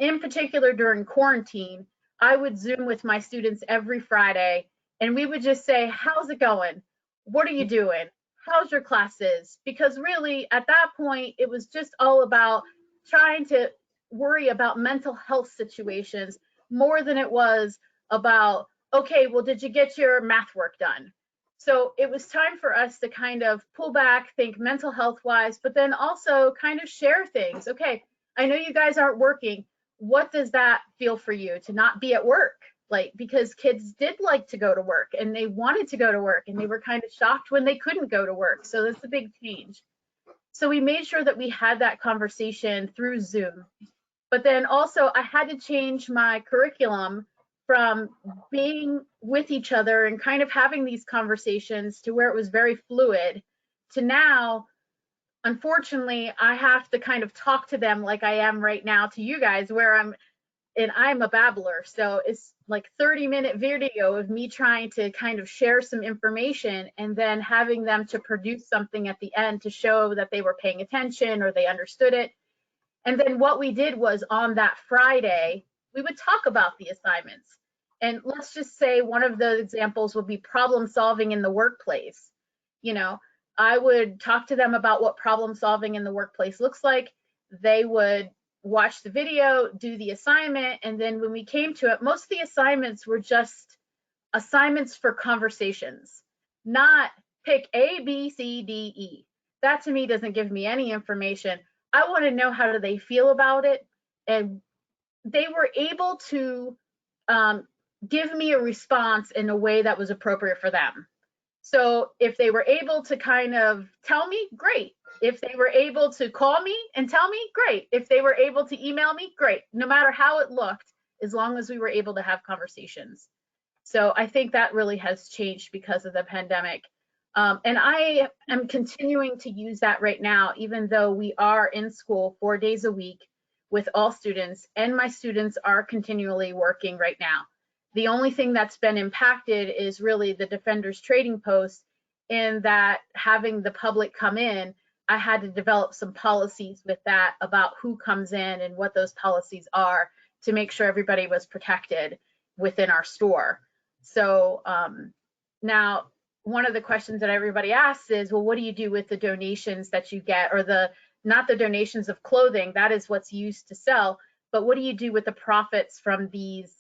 In particular, during quarantine, I would Zoom with my students every Friday, and we would just say, how's it going? What are you doing? How's your classes? Because really, at that point, it was just all about trying to worry about mental health situations more than it was about, okay, well, did you get your math work done? So it was time for us to kind of pull back, think mental health wise, but then also kind of share things. Okay, I know you guys aren't working. What does that feel for you to not be at work? Like, because kids did like to go to work and they wanted to go to work, and they were kind of shocked when they couldn't go to work. So that's a big change. So we made sure that we had that conversation through Zoom. But then also I had to change my curriculum from being with each other and kind of having these conversations to where it was very fluid to now, unfortunately, I have to kind of talk to them like I am right now to you guys, where I'm a babbler. So it's like 30-minute video of me trying to kind of share some information and then having them to produce something at the end to show that they were paying attention or they understood it. And then what we did was on that Friday, we would talk about the assignments. And let's just say one of the examples would be problem solving in the workplace. You know, I would talk to them about what problem solving in the workplace looks like. They would watch the video, do the assignment, and then when we came to it, most of the assignments were just assignments for conversations, not pick A, B, C, D, E. That to me doesn't give me any information. I want to know how do they feel about it, and they were able to give me a response in a way that was appropriate for them. So if they were able to kind of tell me, great. If they were able to call me and tell me, great. If they were able to email me, great. No matter how it looked, as long as we were able to have conversations. So I think that really has changed because of the pandemic. And I am continuing to use that right now, even though we are in school 4 days a week with all students, and my students are continually working right now. The only thing that's been impacted is really the Defenders Trading Post, in that having the public come in, I had to develop some policies with that about who comes in and what those policies are to make sure everybody was protected within our store. So now one of the questions that everybody asks is, well, what do you do with the donations that you get, or not the donations of clothing, that is what's used to sell, but what do you do with the profits from these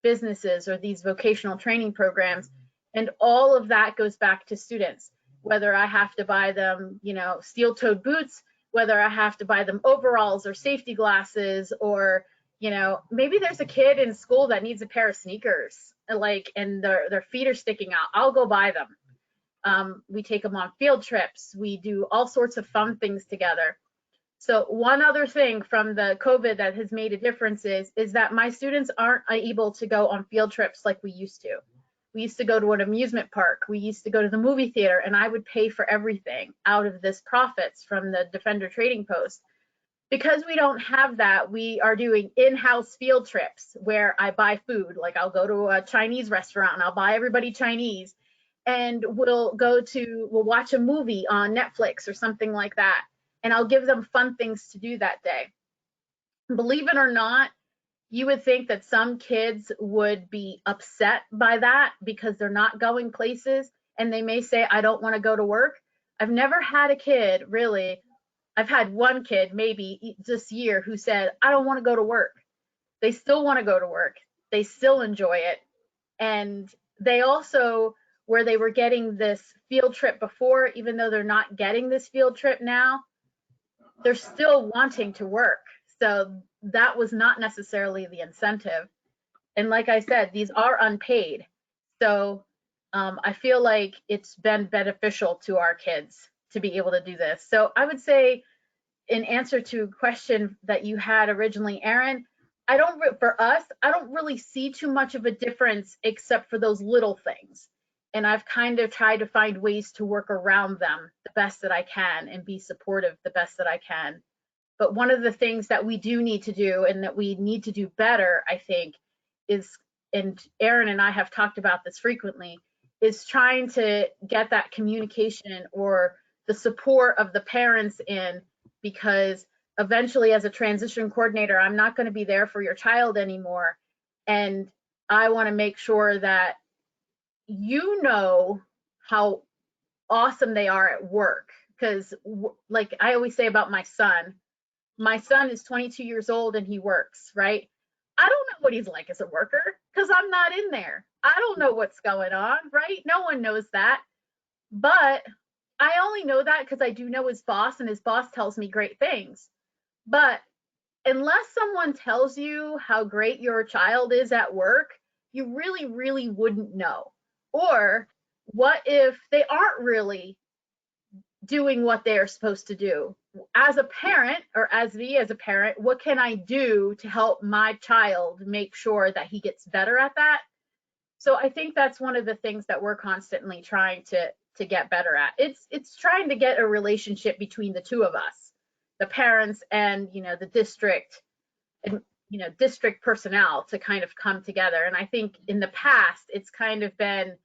businesses or these vocational training programs? And all of that goes back to students, whether I have to buy them, you know, steel-toed boots, whether I have to buy them overalls or safety glasses, or, you know, maybe there's a kid in school that needs a pair of sneakers, like, and their feet are sticking out. I'll go buy them. We take them on field trips. We do all sorts of fun things together. So one other thing from the COVID that has made a difference is that my students aren't able to go on field trips like we used to. We used to go to an amusement park. We used to go to the movie theater, and I would pay for everything out of this profits from the Defender Trading Post. Because we don't have that, we are doing in-house field trips where I buy food. Like, I'll go to a Chinese restaurant and I'll buy everybody Chinese. and we'll watch a movie on Netflix or something like that. And I'll give them fun things to do that day. Believe it or not, you would think that some kids would be upset by that because they're not going places, and they may say, I don't want to go to work. I've never had a kid, really. I've had one kid maybe this year who said, I don't want to go to work. They still want to go to work. They still enjoy it. And they also, where they were getting this field trip before, even though they're not getting this field trip now, they're still wanting to work. So that was not necessarily the incentive. And like I said, these are unpaid. So I feel like it's been beneficial to our kids to be able to do this. So I would say, in answer to a question that you had originally, Aaron, for us, I don't really see too much of a difference except for those little things. And I've kind of tried to find ways to work around them the best that I can and be supportive the best that I can. But one of the things that we do need to do, and that we need to do better, I think, is, and Aaron and I have talked about this frequently, is trying to get that communication or the support of the parents in, because eventually as a transition coordinator, I'm not going to be there for your child anymore. And I want to make sure that you know how awesome they are at work. Because like I always say about my son is 22 years old and he works, right? I don't know what he's like as a worker because I'm not in there. I don't know what's going on, right? No one knows that. But I only know that because I do know his boss, and his boss tells me great things. But unless someone tells you how great your child is at work, you really, really wouldn't know. Or what if they aren't really doing what they're supposed to do? As a parent, or as me as a parent, what can I do to help my child make sure that he gets better at that? So I think that's one of the things that we're constantly trying to get better at. It's trying to get a relationship between the two of us, the parents and, the district, and, district personnel, to kind of come together. And I think in the past, it's kind of been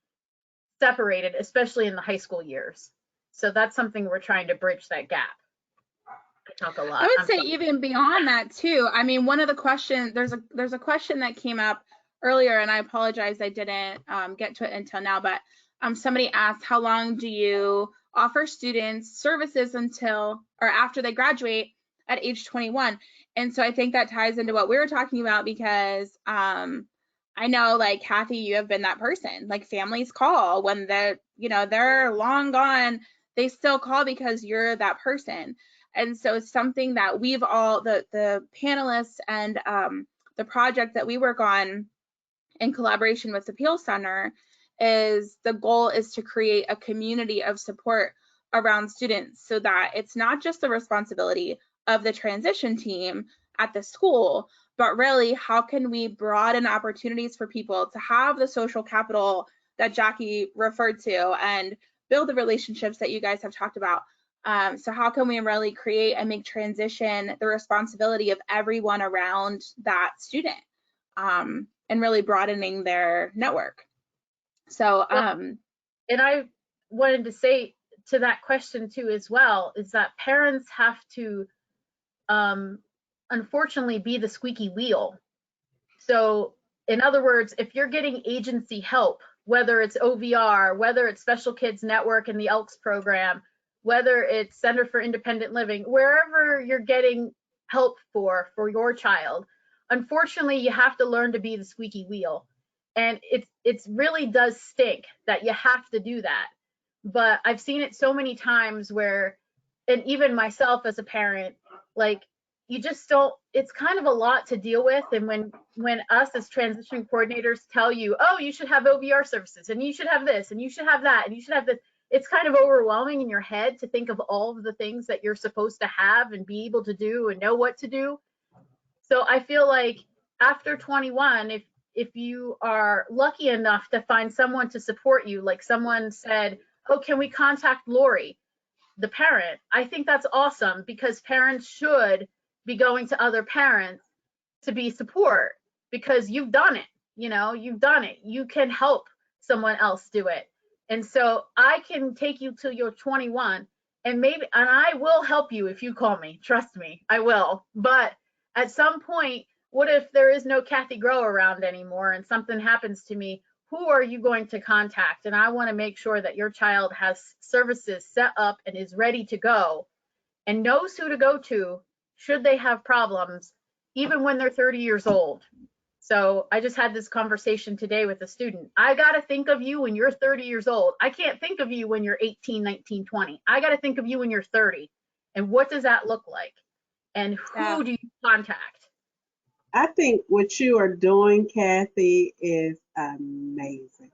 separated, especially in the high school years. So that's something we're trying to bridge that gap. I talk a lot. I would say even beyond that too. I mean, one of the questions, there's a question that came up earlier, and I apologize I didn't get to it until now, but somebody asked, how long do you offer students services until or after they graduate at age 21? And so I think that ties into what we were talking about, because I know, like, Kathy, you have been that person. Like, families call when they're long gone, they still call because you're that person. And so it's something that we've all, the panelists and the project that we work on in collaboration with the Peel Center, is the goal is to create a community of support around students, so that it's not just the responsibility of the transition team at the school, but really how can we broaden opportunities for people to have the social capital that Jackie referred to and build the relationships that you guys have talked about. So how can we really create and make transition the responsibility of everyone around that student, and really broadening their network. So, and I wanted to say to that question too as well, is that parents have to unfortunately be the squeaky wheel. So in other words, if you're getting agency help, whether it's OVR, whether it's Special Kids Network and the Elks program, whether it's Center for Independent Living, wherever you're getting help for your child, unfortunately, you have to learn to be the squeaky wheel. And it really does stink that you have to do that. But I've seen it so many times where, and even myself as a parent, like, you just don't, it's kind of a lot to deal with. And when us as transition coordinators tell you, oh, you should have OVR services, and you should have this, and you should have that, and you should have this, it's kind of overwhelming in your head to think of all of the things that you're supposed to have and be able to do and know what to do. So I feel like after 21, if you are lucky enough to find someone to support you, like someone said, oh, can we contact Lori, the parent? I think that's awesome, because parents should be going to other parents to be support, because you've done it, you've done it. You can help someone else do it. And so I can take you till you're 21, and I will help you if you call me. Trust me, I will. But at some point, what if there is no Kathy Grow around anymore and something happens to me? Who are you going to contact? And I want to make sure that your child has services set up and is ready to go and knows who to go to should they have problems, even when they're 30 years old. So I just had this conversation today with a student. I got to think of you when you're 30 years old. I can't think of you when you're 18, 19, 20. I got to think of you when you're 30. And what does that look like? And who do you contact? I think what you are doing, Kathy, is amazing.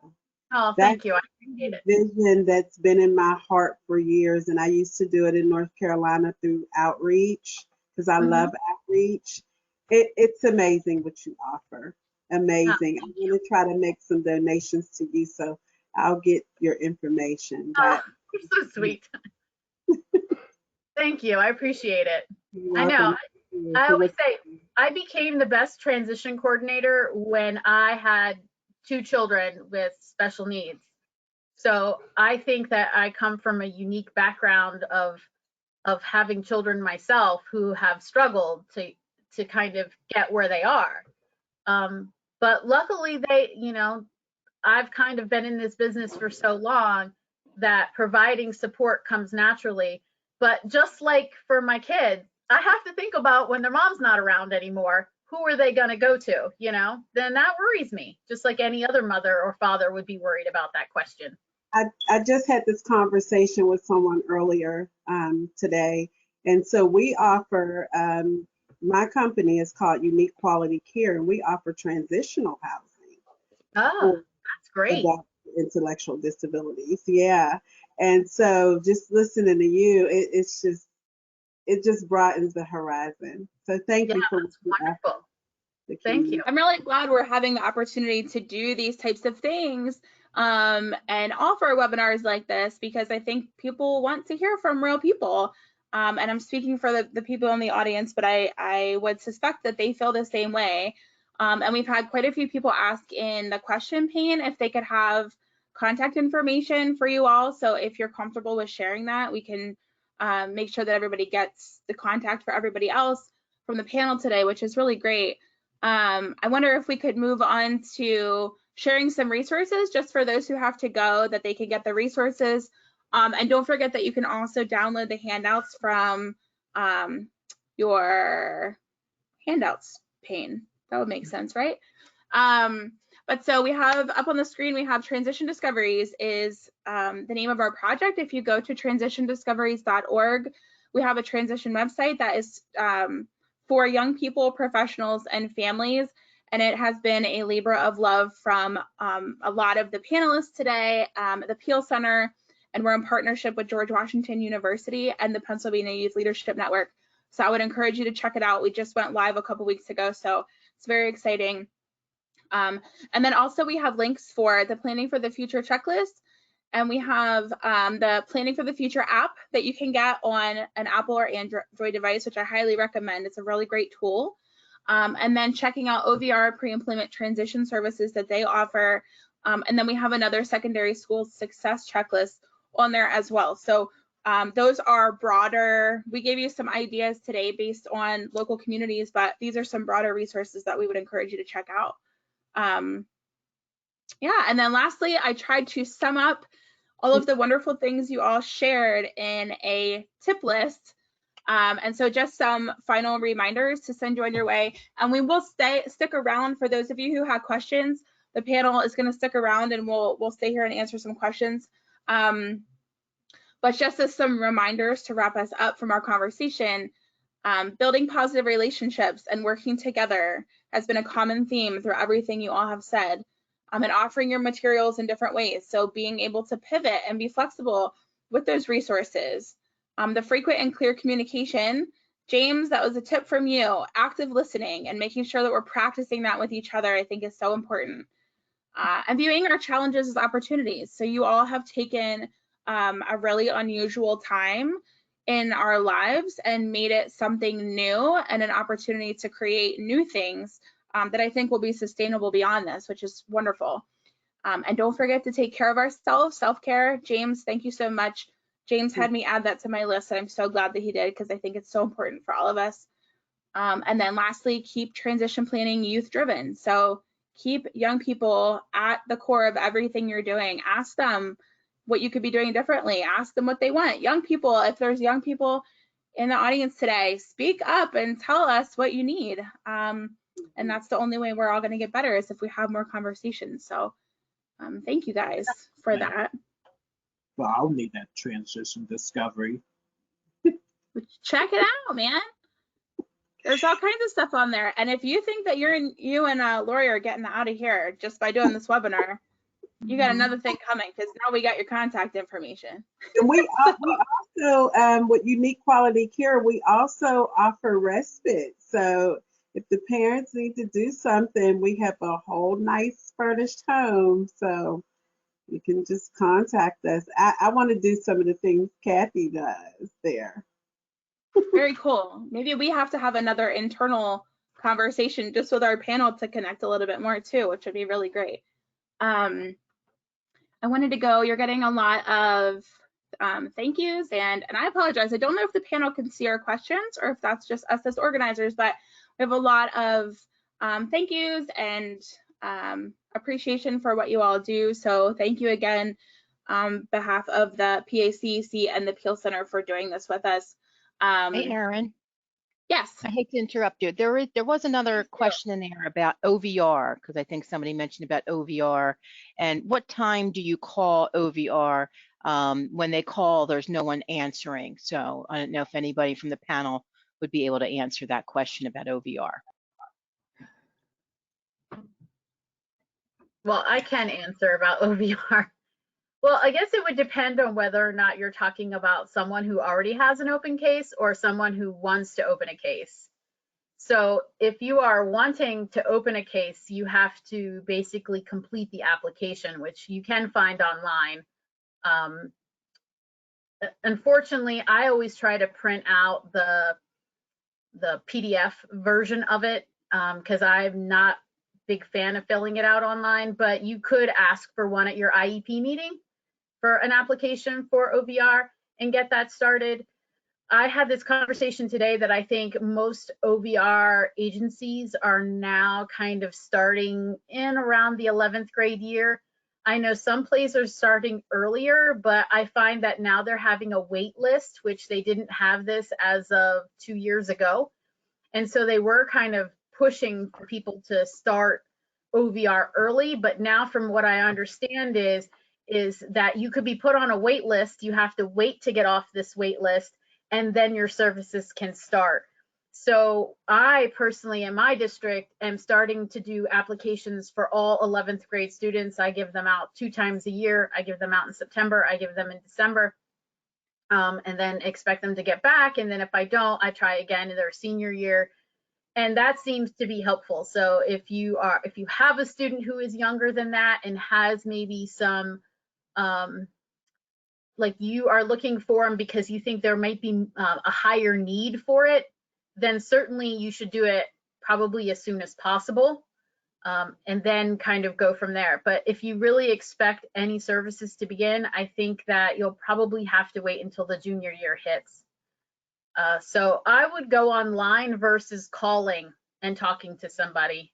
Oh, thank you. I appreciate it. Vision that's been in my heart for years, and I used to do it in North Carolina through outreach because I love outreach. It's amazing what you offer. Amazing. I'm going to try to make some donations to you, so I'll get your information. Oh, you're so sweet. Thank you. I appreciate it. I know. I always say I became the best transition coordinator when I had 2 children with special needs. So I think that I come from a unique background of having children myself who have struggled to kind of get where they are. But luckily I've kind of been in this business for so long that providing support comes naturally. But just like for my kids, I have to think about when their mom's not around anymore, who are they going to go to, then that worries me, just like any other mother or father would be worried about that question. I just had this conversation with someone earlier today. And so we offer, my company is called Unique Quality Care, and we offer transitional housing. Oh, that's great. Intellectual disabilities. Yeah. And so just listening to you, it just broadens the horizon. So thank you for wonderful. Thank you. I'm really glad we're having the opportunity to do these types of things and offer webinars like this, because I think people want to hear from real people. And I'm speaking for the people in the audience, but I would suspect that they feel the same way. And we've had quite a few people ask in the question pane if they could have contact information for you all. So if you're comfortable with sharing that, we can make sure that everybody gets the contact for everybody else from the panel today, which is really great. I wonder if we could move on to sharing some resources just for those who have to go, that they can get the resources. And don't forget that you can also download the handouts from your handouts pane. That would make sense, right? But so we have up on the screen, we have Transition Discoveries is the name of our project. If you go to transitiondiscoveries.org, we have a transition website that is for young people, professionals, and families. And it has been a labor of love from a lot of the panelists today, the Peel Center, and we're in partnership with George Washington University and the Pennsylvania Youth Leadership Network. So I would encourage you to check it out. We just went live a couple weeks ago, so it's very exciting. And then also we have links for the Planning for the Future checklist, and we have the Planning for the Future app that you can get on an Apple or Android device, which I highly recommend. It's a really great tool. And then checking out OVR pre-employment transition services that they offer. And then we have another secondary school success checklist on there as well. So those are broader. We gave you some ideas today based on local communities, but these are some broader resources that we would encourage you to check out. Yeah, and then lastly, I tried to sum up all of the wonderful things you all shared in a tip list. And so just some final reminders to send you on your way. And we will stick around for those of you who have questions. The panel is going to stick around and we'll stay here and answer some questions. But just as some reminders to wrap us up from our conversation, building positive relationships and working together has been a common theme through everything you all have said, and offering your materials in different ways. So being able to pivot and be flexible with those resources. The frequent and clear communication. James, that was a tip from you. Active listening and making sure that we're practicing that with each other, I think is so important. And viewing our challenges as opportunities. So you all have taken a really unusual time in our lives and made it something new and an opportunity to create new things that I think will be sustainable beyond this, which is wonderful. And don't forget to take care of ourselves, self-care. James, thank you so much. James had me add that to my list, and I'm so glad that he did, because I think it's so important for all of us. And then lastly, keep transition planning youth driven. So keep young people at the core of everything you're doing. Ask them what you could be doing differently. Ask them what they want. Young people, if there's young people in the audience today, speak up and tell us what you need. And that's the only way we're all going to get better, is if we have more conversations. So thank you guys for that. Well, I'll need that transition discovery. Check it out, man. There's all kinds of stuff on there. And if you think that you and Lori are getting out of here just by doing this webinar, you got another thing coming, because now we got your contact information. And we also, with Unique Quality Care, we also offer respite. So if the parents need to do something, we have a whole nice furnished home. So you can just contact us. I want to do some of the things Kathy does there. Very cool. Maybe we have to have another internal conversation just with our panel to connect a little bit more too, which would be really great. I wanted to go, you're getting a lot of thank yous, and I apologize. I don't know if the panel can see our questions or if that's just us as organizers, but we have a lot of thank yous and appreciation for what you all do. So thank you again on behalf of the PACC and the Peel Center for doing this with us. Hey, Erin. Yes. I hate to interrupt you. There was another question in there about OVR, because I think somebody mentioned about OVR. And what time do you call OVR? When they call, there's no one answering. So I don't know if anybody from the panel would be able to answer that question about OVR. Well, I can answer about OVR. Well, I guess it would depend on whether or not you're talking about someone who already has an open case or someone who wants to open a case. So if you are wanting to open a case, you have to basically complete the application, which you can find online. Unfortunately, I always try to print out the PDF version of it because I'm not a big fan of filling it out online, but you could ask for one at your IEP meeting for an application for OVR and get that started. I had this conversation today that I think most OVR agencies are now kind of starting in around the 11th grade year. I know some places are starting earlier, but I find that now they're having a wait list, which they didn't have this as of 2 years ago. And so they were kind of pushing for people to start OVR early, but now from what I understand is that you could be put on a wait list. You have to wait to get off this wait list, and then your services can start. So I personally, in my district, am starting to do applications for all 11th grade students. I give them out 2 times a year. I give them out in September, I give them in December, and then expect them to get back. And then if I don't, I try again in their senior year. And that seems to be helpful. So if you have a student who is younger than that and has maybe some, like you are looking for them because you think there might be a higher need for it, then certainly you should do it probably as soon as possible, and then kind of go from there. But if you really expect any services to begin, I think that you'll probably have to wait until the junior year hits. So I would go online versus calling and talking to somebody.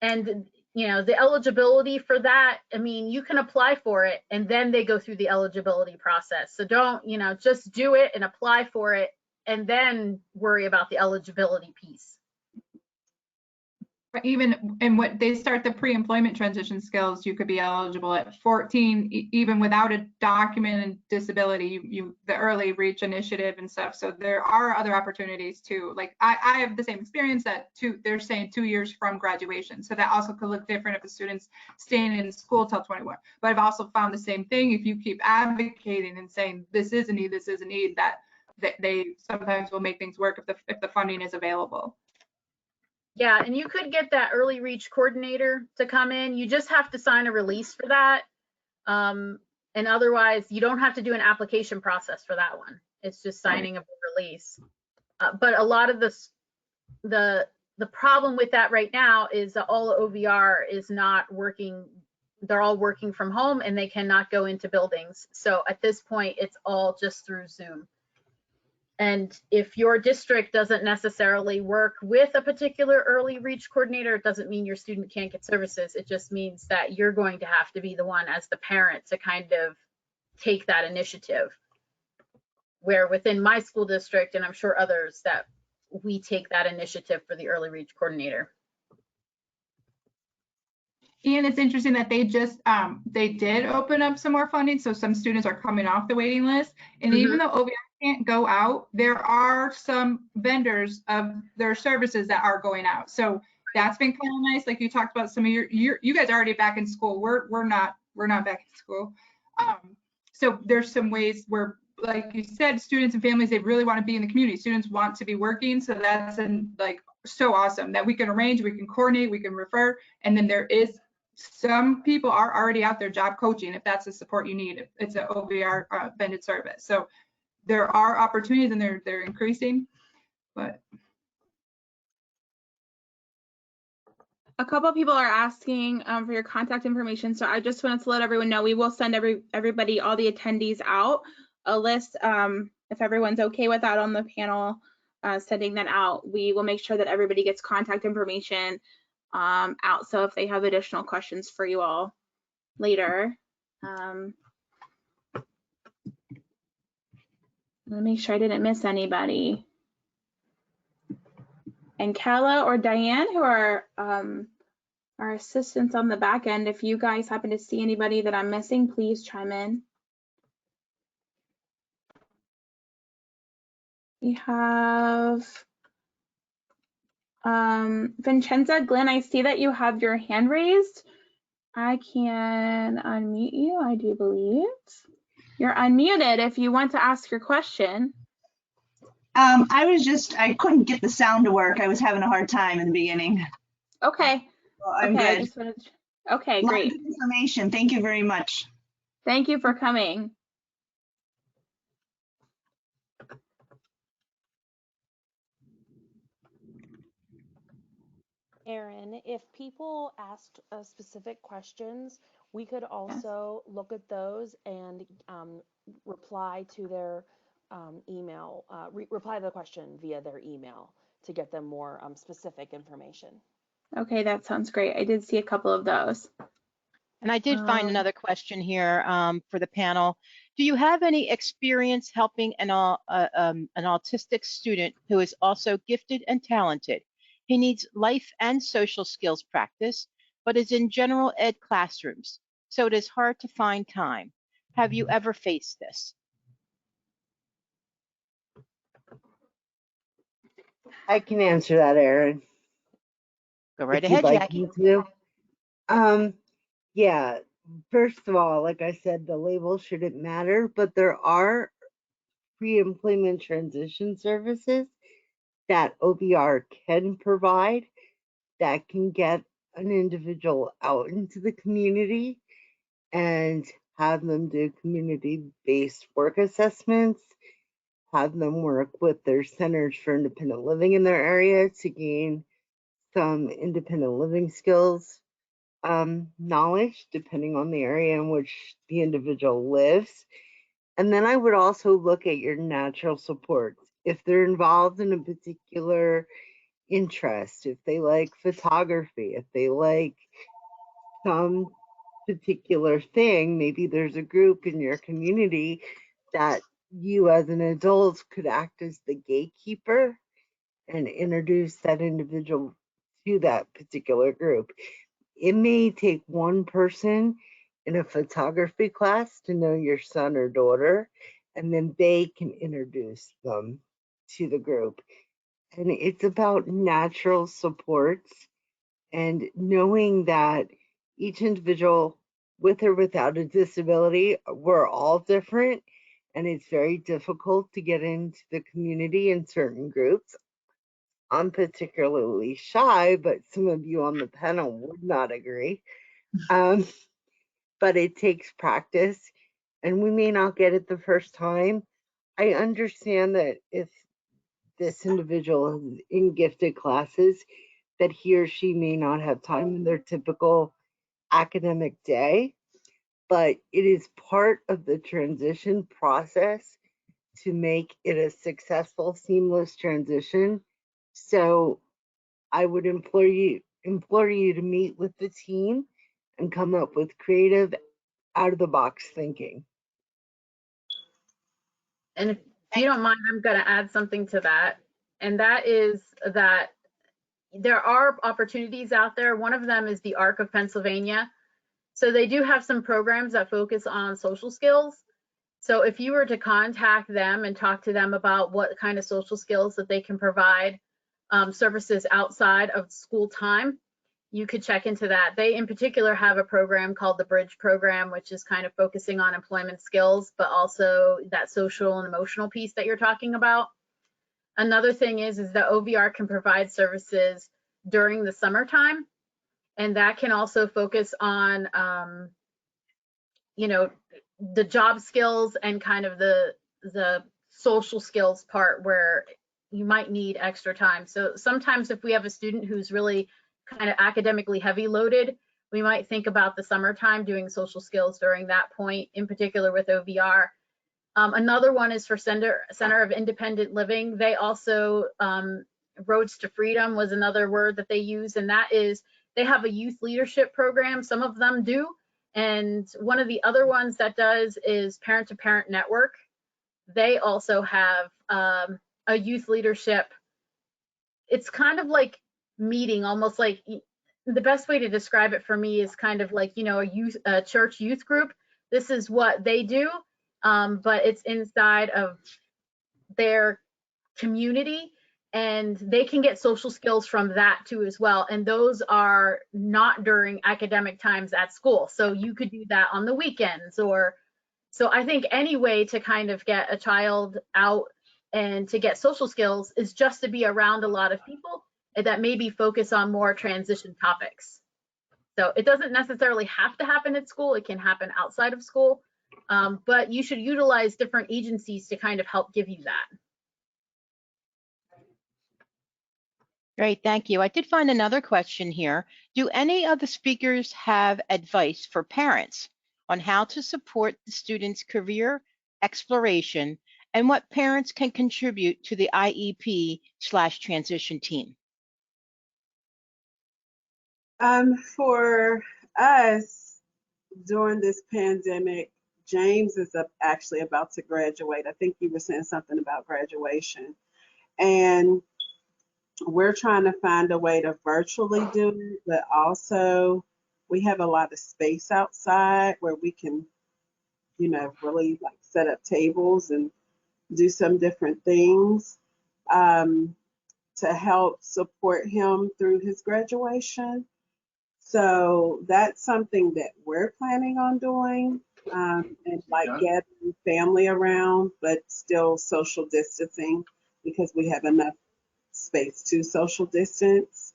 And you know, the eligibility for that, I mean, you can apply for it and then they go through the eligibility process. So don't, you know, just do it and apply for it and then worry about the eligibility piece. Even in what they start the pre-employment transition skills, you could be eligible at 14, even without a documented disability, the early reach initiative and stuff. So there are other opportunities too. Like I have the same experience that they're saying 2 years from graduation. So that also could look different if a student's staying in school till 21. But I've also found the same thing. If you keep advocating and saying this is a need, this is a need, that they sometimes will make things work if the funding is available. Yeah, and you could get that early reach coordinator to come in. You just have to sign a release for that. And otherwise, you don't have to do an application process for that one. It's just signing of a release. But a lot of the problem with that right now is that all OVR is not working they're all working from home and they cannot go into buildings. So at this point, it's all just through Zoom. And if your district doesn't necessarily work with a particular early reach coordinator, it doesn't mean your student can't get services. It just means that you're going to have to be the one as the parent to kind of take that initiative. Where within my school district, and I'm sure others, that we take that initiative for the early reach coordinator. And it's interesting that they just, they did open up some more funding. So some students are coming off the waiting list. And even though OVR can't go out, there are some vendors of their services that are going out. So that's been kind of nice. Like you talked about some of you guys are already back in school. We're not back in school. So there's some ways where, like you said, students and families, they really want to be in the community. Students want to be working. So that's like so awesome that we can arrange, we can coordinate, we can refer. And then there is some people are already out there job coaching if that's the support you need. If it's an OVR vended service. So there are opportunities and they're increasing, but. A couple of people are asking for your contact information. So I just wanted to let everyone know we will send everybody, all the attendees out, a list. If everyone's okay with that on the panel, sending that out, we will make sure that everybody gets contact information out. So if they have additional questions for you all later. Let me make sure I didn't miss anybody. And Kala or Diane, who are our assistants on the back end, if you guys happen to see anybody that I'm missing, please chime in. We have Vincenza. Glenn, I see that you have your hand raised. I can unmute you, I do believe. You're unmuted if you want to ask your question. I couldn't get the sound to work. I was having a hard time in the beginning. Okay. Well, I'm okay, good. I just wanted to, okay, great. Good information. Thank you very much. Thank you for coming. Erin, if people asked specific questions, we could also look at those and reply to their email, reply to the question via their email to get them more specific information. Okay, that sounds great. I did see a couple of those. And I did find another question here for the panel. Do you have any experience helping an autistic student who is also gifted and talented? He needs life and social skills practice, but is in general ed classrooms, so it is hard to find time. Have you ever faced this? I can answer that, Erin. Go right if you'd ahead, like Jackie. me to. Yeah, first of all, like I said, the label shouldn't matter, but there are pre-employment transition services that OVR can provide that can get an individual out into the community and have them do community-based work assessments, have them work with their centers for independent living in their area to gain some independent living skills knowledge, depending on the area in which the individual lives. And then I would also look at your natural supports. If they're involved in a particular interest, if they like photography, if they like some particular thing, maybe there's a group in your community that you as an adult could act as the gatekeeper and introduce that individual to that particular group. It may take one person in a photography class to know your son or daughter, and then they can introduce them to the group. And it's about natural supports and knowing that each individual, with or without a disability, we're all different, and it's very difficult to get into the community in certain groups. I'm particularly shy, but some of you on the panel would not agree. But it takes practice, and we may not get it the first time. I understand that if this individual is in gifted classes, that he or she may not have time in their typical academic day, but it is part of the transition process to make it a successful, seamless transition. So I would implore you to meet with the team and come up with creative, out of the box thinking. And if you don't mind, I'm going to add something to that. And that is that there are opportunities out there. One of them is the ARC of Pennsylvania. So they do have some programs that focus on social skills. So if you were to contact them and talk to them about what kind of social skills that they can provide, services outside of school time, you could check into that. They in particular have a program called the Bridge program, which is kind of focusing on employment skills, but also that social and emotional piece that you're talking about. Another thing is that OVR can provide services during the summertime, and that can also focus on, you know, the job skills and kind of the social skills part where you might need extra time. So sometimes if we have a student who's really kind of academically heavy loaded, we might think about the summertime doing social skills during that point, in particular with OVR. Another one is for Center of Independent Living. They also, Roads to Freedom was another word that they use, and that is, they have a youth leadership program. Some of them do. And one of the other ones that does is Parent to Parent Network. They also have a youth leadership. It's kind of like meeting, almost like, the best way to describe it for me is kind of like, you know, a church youth group. This is what they do, but it's inside of their community, and they can get social skills from that too as well. And those are not during academic times at school. So you could do that on the weekends, or, so I think any way to kind of get a child out and to get social skills is just to be around a lot of people that maybe focus on more transition topics. So it doesn't necessarily have to happen at school. It can happen outside of school, but you should utilize different agencies to kind of help give you that. Great, thank you. I did find another question here. Do any of the speakers have advice for parents on how to support the student's career exploration and what parents can contribute to the IEP/transition team? For us, during this pandemic, James is actually about to graduate. I think you were saying something about graduation. And we're trying to find a way to virtually do it, but also we have a lot of space outside where we can, you know, really like set up tables and do some different things to help support him through his graduation. So that's something that we're planning on doing, and like gathering family around, but still social distancing because we have enough space to social distance.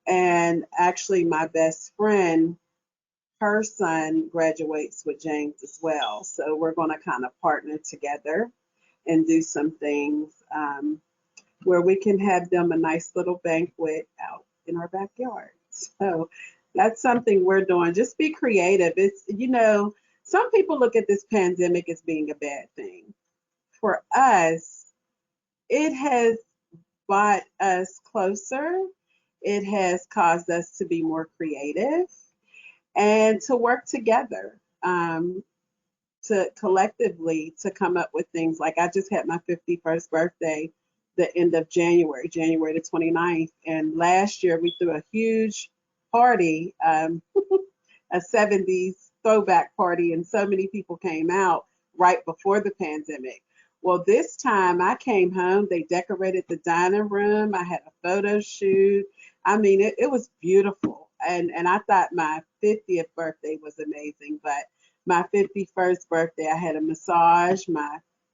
And actually my best friend, her son graduates with James as well. So we're going to kind of partner together and do some things where we can have them a nice little banquet out in our backyard. So that's something we're doing. Just be creative. It's, you know, some people look at this pandemic as being a bad thing. For us, it has brought us closer. It has caused us to be more creative and to work together, to collectively to come up with things. Like I just had my 51st birthday the end of January the 29th. And last year we threw a huge party, a 70s throwback party, and so many people came out right before the pandemic. Well, this time I came home, they decorated the dining room. I had a photo shoot. I mean, it was beautiful. And I thought my 50th birthday was amazing, but my 51st birthday, I had a massage.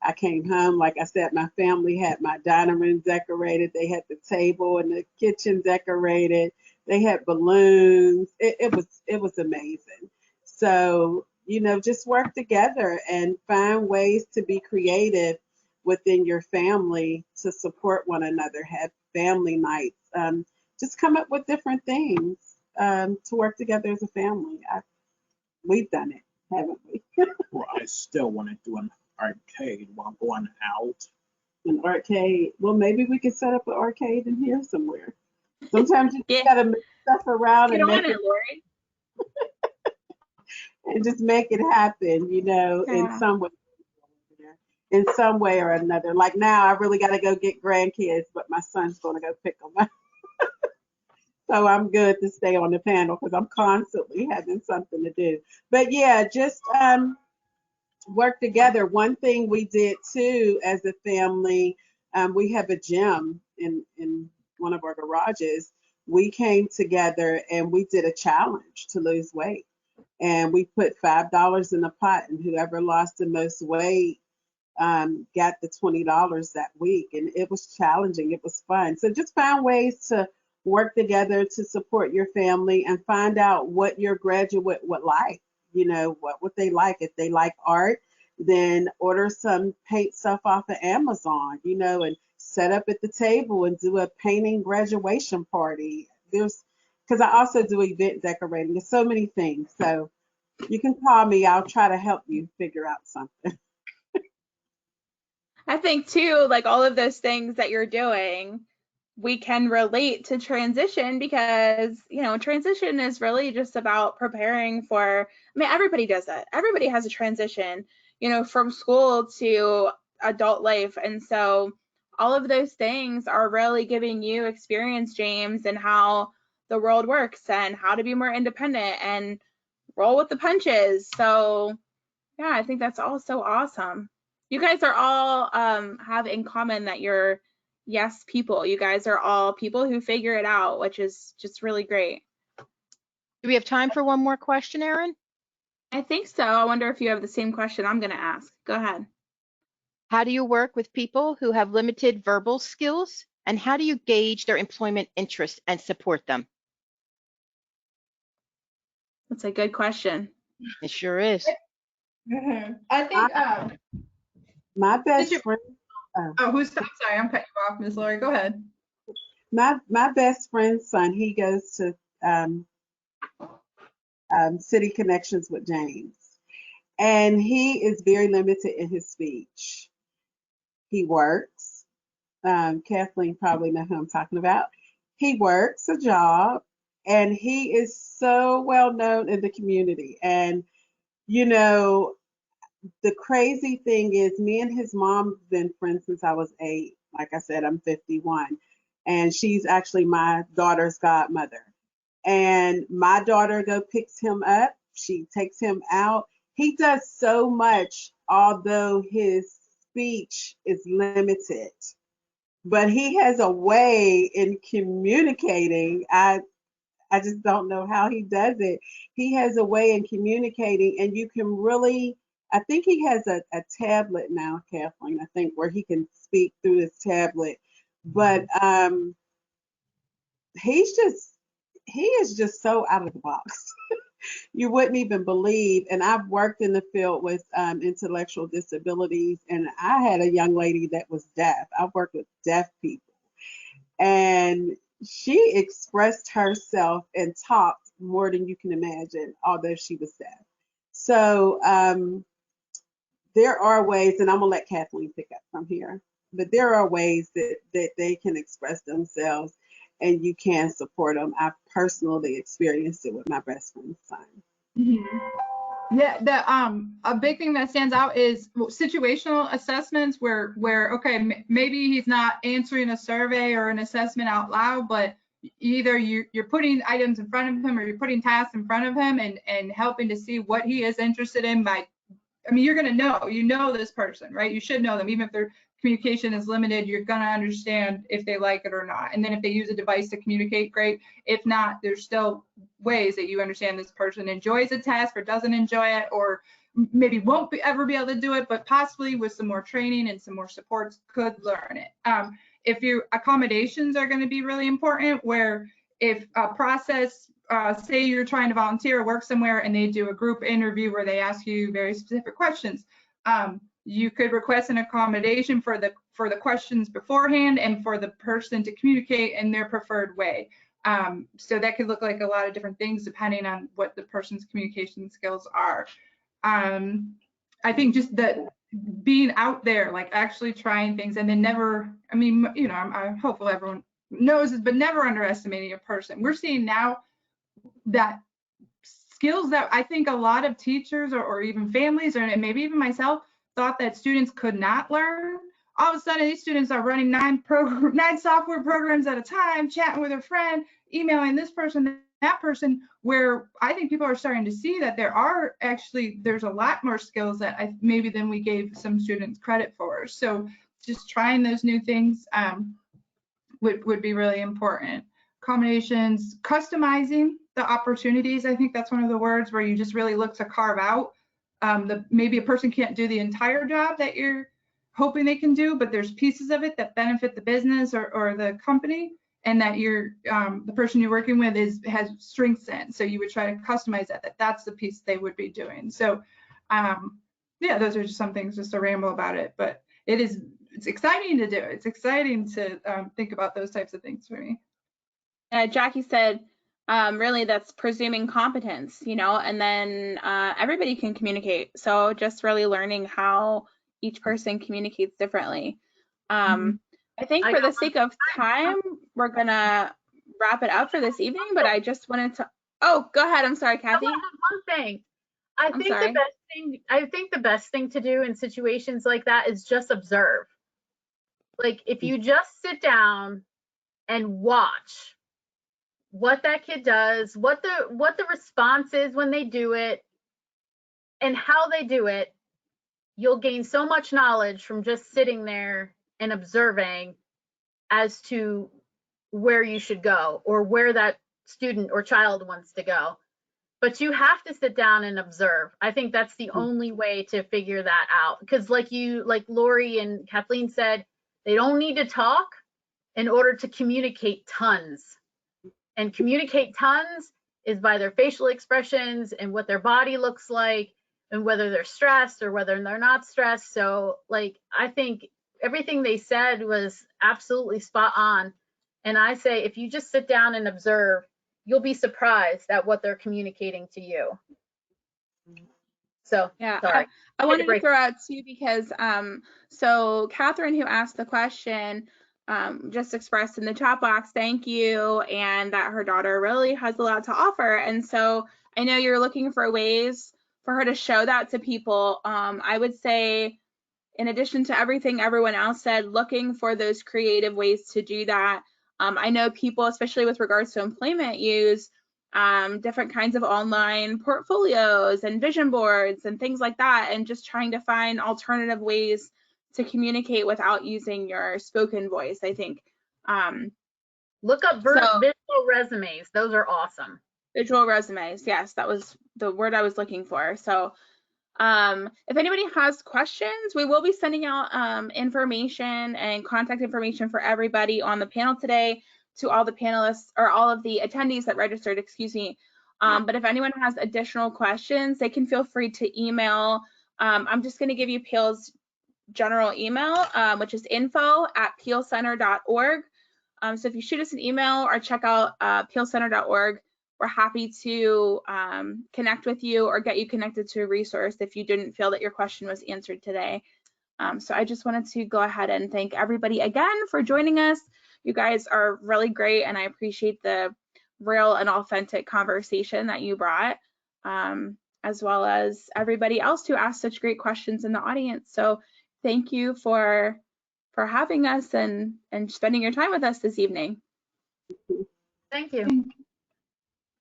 I came home, like I said, my family had my dining room decorated. They had the table and the kitchen decorated. They had balloons. It was amazing. So, you know, just work together and find ways to be creative within your family to support one another. Have family nights. Just come up with different things to work together as a family. We've done it, haven't we? Well, I still want to do an arcade while going out. An arcade. Well, maybe we could set up an arcade in here somewhere. Sometimes you Yeah. gotta move stuff around Get and on make it, Lori. and just make it happen, in Yeah. some way. In some way or another. Like now, I really got to go get grandkids, but my son's going to go pick them up. So I'm good to stay on the panel because I'm constantly having something to do. But yeah, just work together. One thing we did too as a family, we have a gym in one of our garages. We came together and we did a challenge to lose weight. And we put $5 in the pot, and whoever lost the most weight got the $20 that week. And it was challenging. It was fun. So just find ways to work together to support your family and find out what your graduate would like, what they like. If they like art, then order some paint stuff off of Amazon, and set up at the table and do a painting graduation party. Because I also do event decorating. There's so many things. So you can call me. I'll try to help you figure out something. I think too, like all of those things that you're doing, we can relate to transition because, transition is really just about preparing for, everybody does that. Everybody has a transition, from school to adult life. And so all of those things are really giving you experience, James, and how the world works and how to be more independent and roll with the punches. So yeah, I think that's all so awesome. You guys are all have in common that you're yes people. You guys are all people who figure it out, which is just really great. Do we have time for one more question, Erin? I think so. I wonder if you have the same question I'm going to ask. Go ahead. How do you work with people who have limited verbal skills, and how do you gauge their employment interest and support them? That's a good question. It sure is. I think My best friend. I'm sorry, I'm cutting you off, Ms. Lori. Go ahead. My best friend's son, he goes to City Connections with James, and he is very limited in his speech. He works. Kathleen probably know who I'm talking about. He works a job, and he is so well known in the community. And the crazy thing is, me and his mom have been friends since I was 8. Like I said, I'm 51, and she's actually my daughter's godmother. And my daughter picks him up. She takes him out. He does so much, although his speech is limited. But he has a way in communicating. I just don't know how he does it. He has a way in communicating, and you can really, I think he has a tablet now, Kathleen, I think, where he can speak through his tablet. But he is just so out of the box. You wouldn't even believe. And I've worked in the field with intellectual disabilities, and I had a young lady that was deaf. I've worked with deaf people, and she expressed herself and talked more than you can imagine, although she was deaf. So there are ways, and I'm gonna let Kathleen pick up from here, but there are ways that they can express themselves, and you can support them. I've personally experienced it with my best friend's son. Mm-hmm. Yeah, a big thing that stands out is situational assessments where okay, maybe he's not answering a survey or an assessment out loud, but either you're putting items in front of him or you're putting tasks in front of him and helping to see what he is interested in you're going to know this person, right? You should know them. Even if their communication is limited, you're going to understand if they like it or not. And then if they use a device to communicate, great. If not, there's still ways that you understand this person enjoys a task or doesn't enjoy it, or maybe won't ever be able to do it, but possibly with some more training and some more supports could learn it. If your accommodations are going to be really important, where if a process, say you're trying to volunteer or work somewhere and they do a group interview where they ask you very specific questions, you could request an accommodation for the questions beforehand and for the person to communicate in their preferred way. So that could look like a lot of different things depending on what the person's communication skills are. I think just that being out there, like actually trying things, and then never, I mean, you know, I'm hopeful everyone knows this, but never underestimating a person. We're seeing now that skills that I think a lot of teachers or even families, or maybe even myself, thought that students could not learn. All of a sudden, these students are running 9 software programs at a time, chatting with a friend, emailing this person, that person, where I think people are starting to see that there's a lot more skills that maybe than we gave some students credit for. So just trying those new things would be really important. Accommodations, customizing the opportunities. I think that's one of the words where you just really look to carve out. Maybe a person can't do the entire job that you're hoping they can do, but there's pieces of it that benefit the business or the company, and that the person you're working with has strengths in. So you would try to customize that's the piece they would be doing. So yeah, those are just some things, just to ramble about it, but it's exciting to do. It's exciting to think about those types of things for me. Jackie said, really that's presuming competence, you know, and then everybody can communicate. So just really learning how each person communicates differently. I think for the sake of time, we're gonna wrap it up for this evening, but I just wanted to, oh, go ahead. I'm sorry, Kathy. One thing. I think the best thing to do in situations like that is just observe. Like if you just sit down and watch what that kid does, what the response is when they do it, and how they do it, you'll gain so much knowledge from just sitting there and observing as to where you should go or where that student or child wants to go. But you have to sit down and observe. I think that's the only way to figure that out. Because like Lori and Kathleen said, they don't need to talk in order to communicate tons. And communicate tons is by their facial expressions and what their body looks like and whether they're stressed or whether they're not stressed. So like, I think everything they said was absolutely spot on. And I say, if you just sit down and observe, you'll be surprised at what they're communicating to you. So yeah, sorry. I wanted to throw out too, because so Catherine, who asked the question, just expressed in the chat box, thank you, and that her daughter really has a lot to offer. And so I know you're looking for ways for her to show that to people. I would say, in addition to everything everyone else said, looking for those creative ways to do that. I know people, especially with regards to employment, use different kinds of online portfolios and vision boards and things like that, and just trying to find alternative ways to communicate without using your spoken voice, I think. Look up visual resumes. Those are awesome. Visual resumes. Yes, that was the word I was looking for. So if anybody has questions, we will be sending out information and contact information for everybody on the panel today to all the panelists, or all of the attendees that registered, excuse me. But if anyone has additional questions, they can feel free to email. I'm just going to give you PEEL's general email, which is info@peelcenter.org. So if you shoot us an email or check out peelcenter.org, we're happy to connect with you or get you connected to a resource if you didn't feel that your question was answered today. So I just wanted to go ahead and thank everybody again for joining us. You guys are really great, and I appreciate the real and authentic conversation that you brought, as well as everybody else who asked such great questions in the audience. So thank you for having us and spending your time with us this evening. Thank you.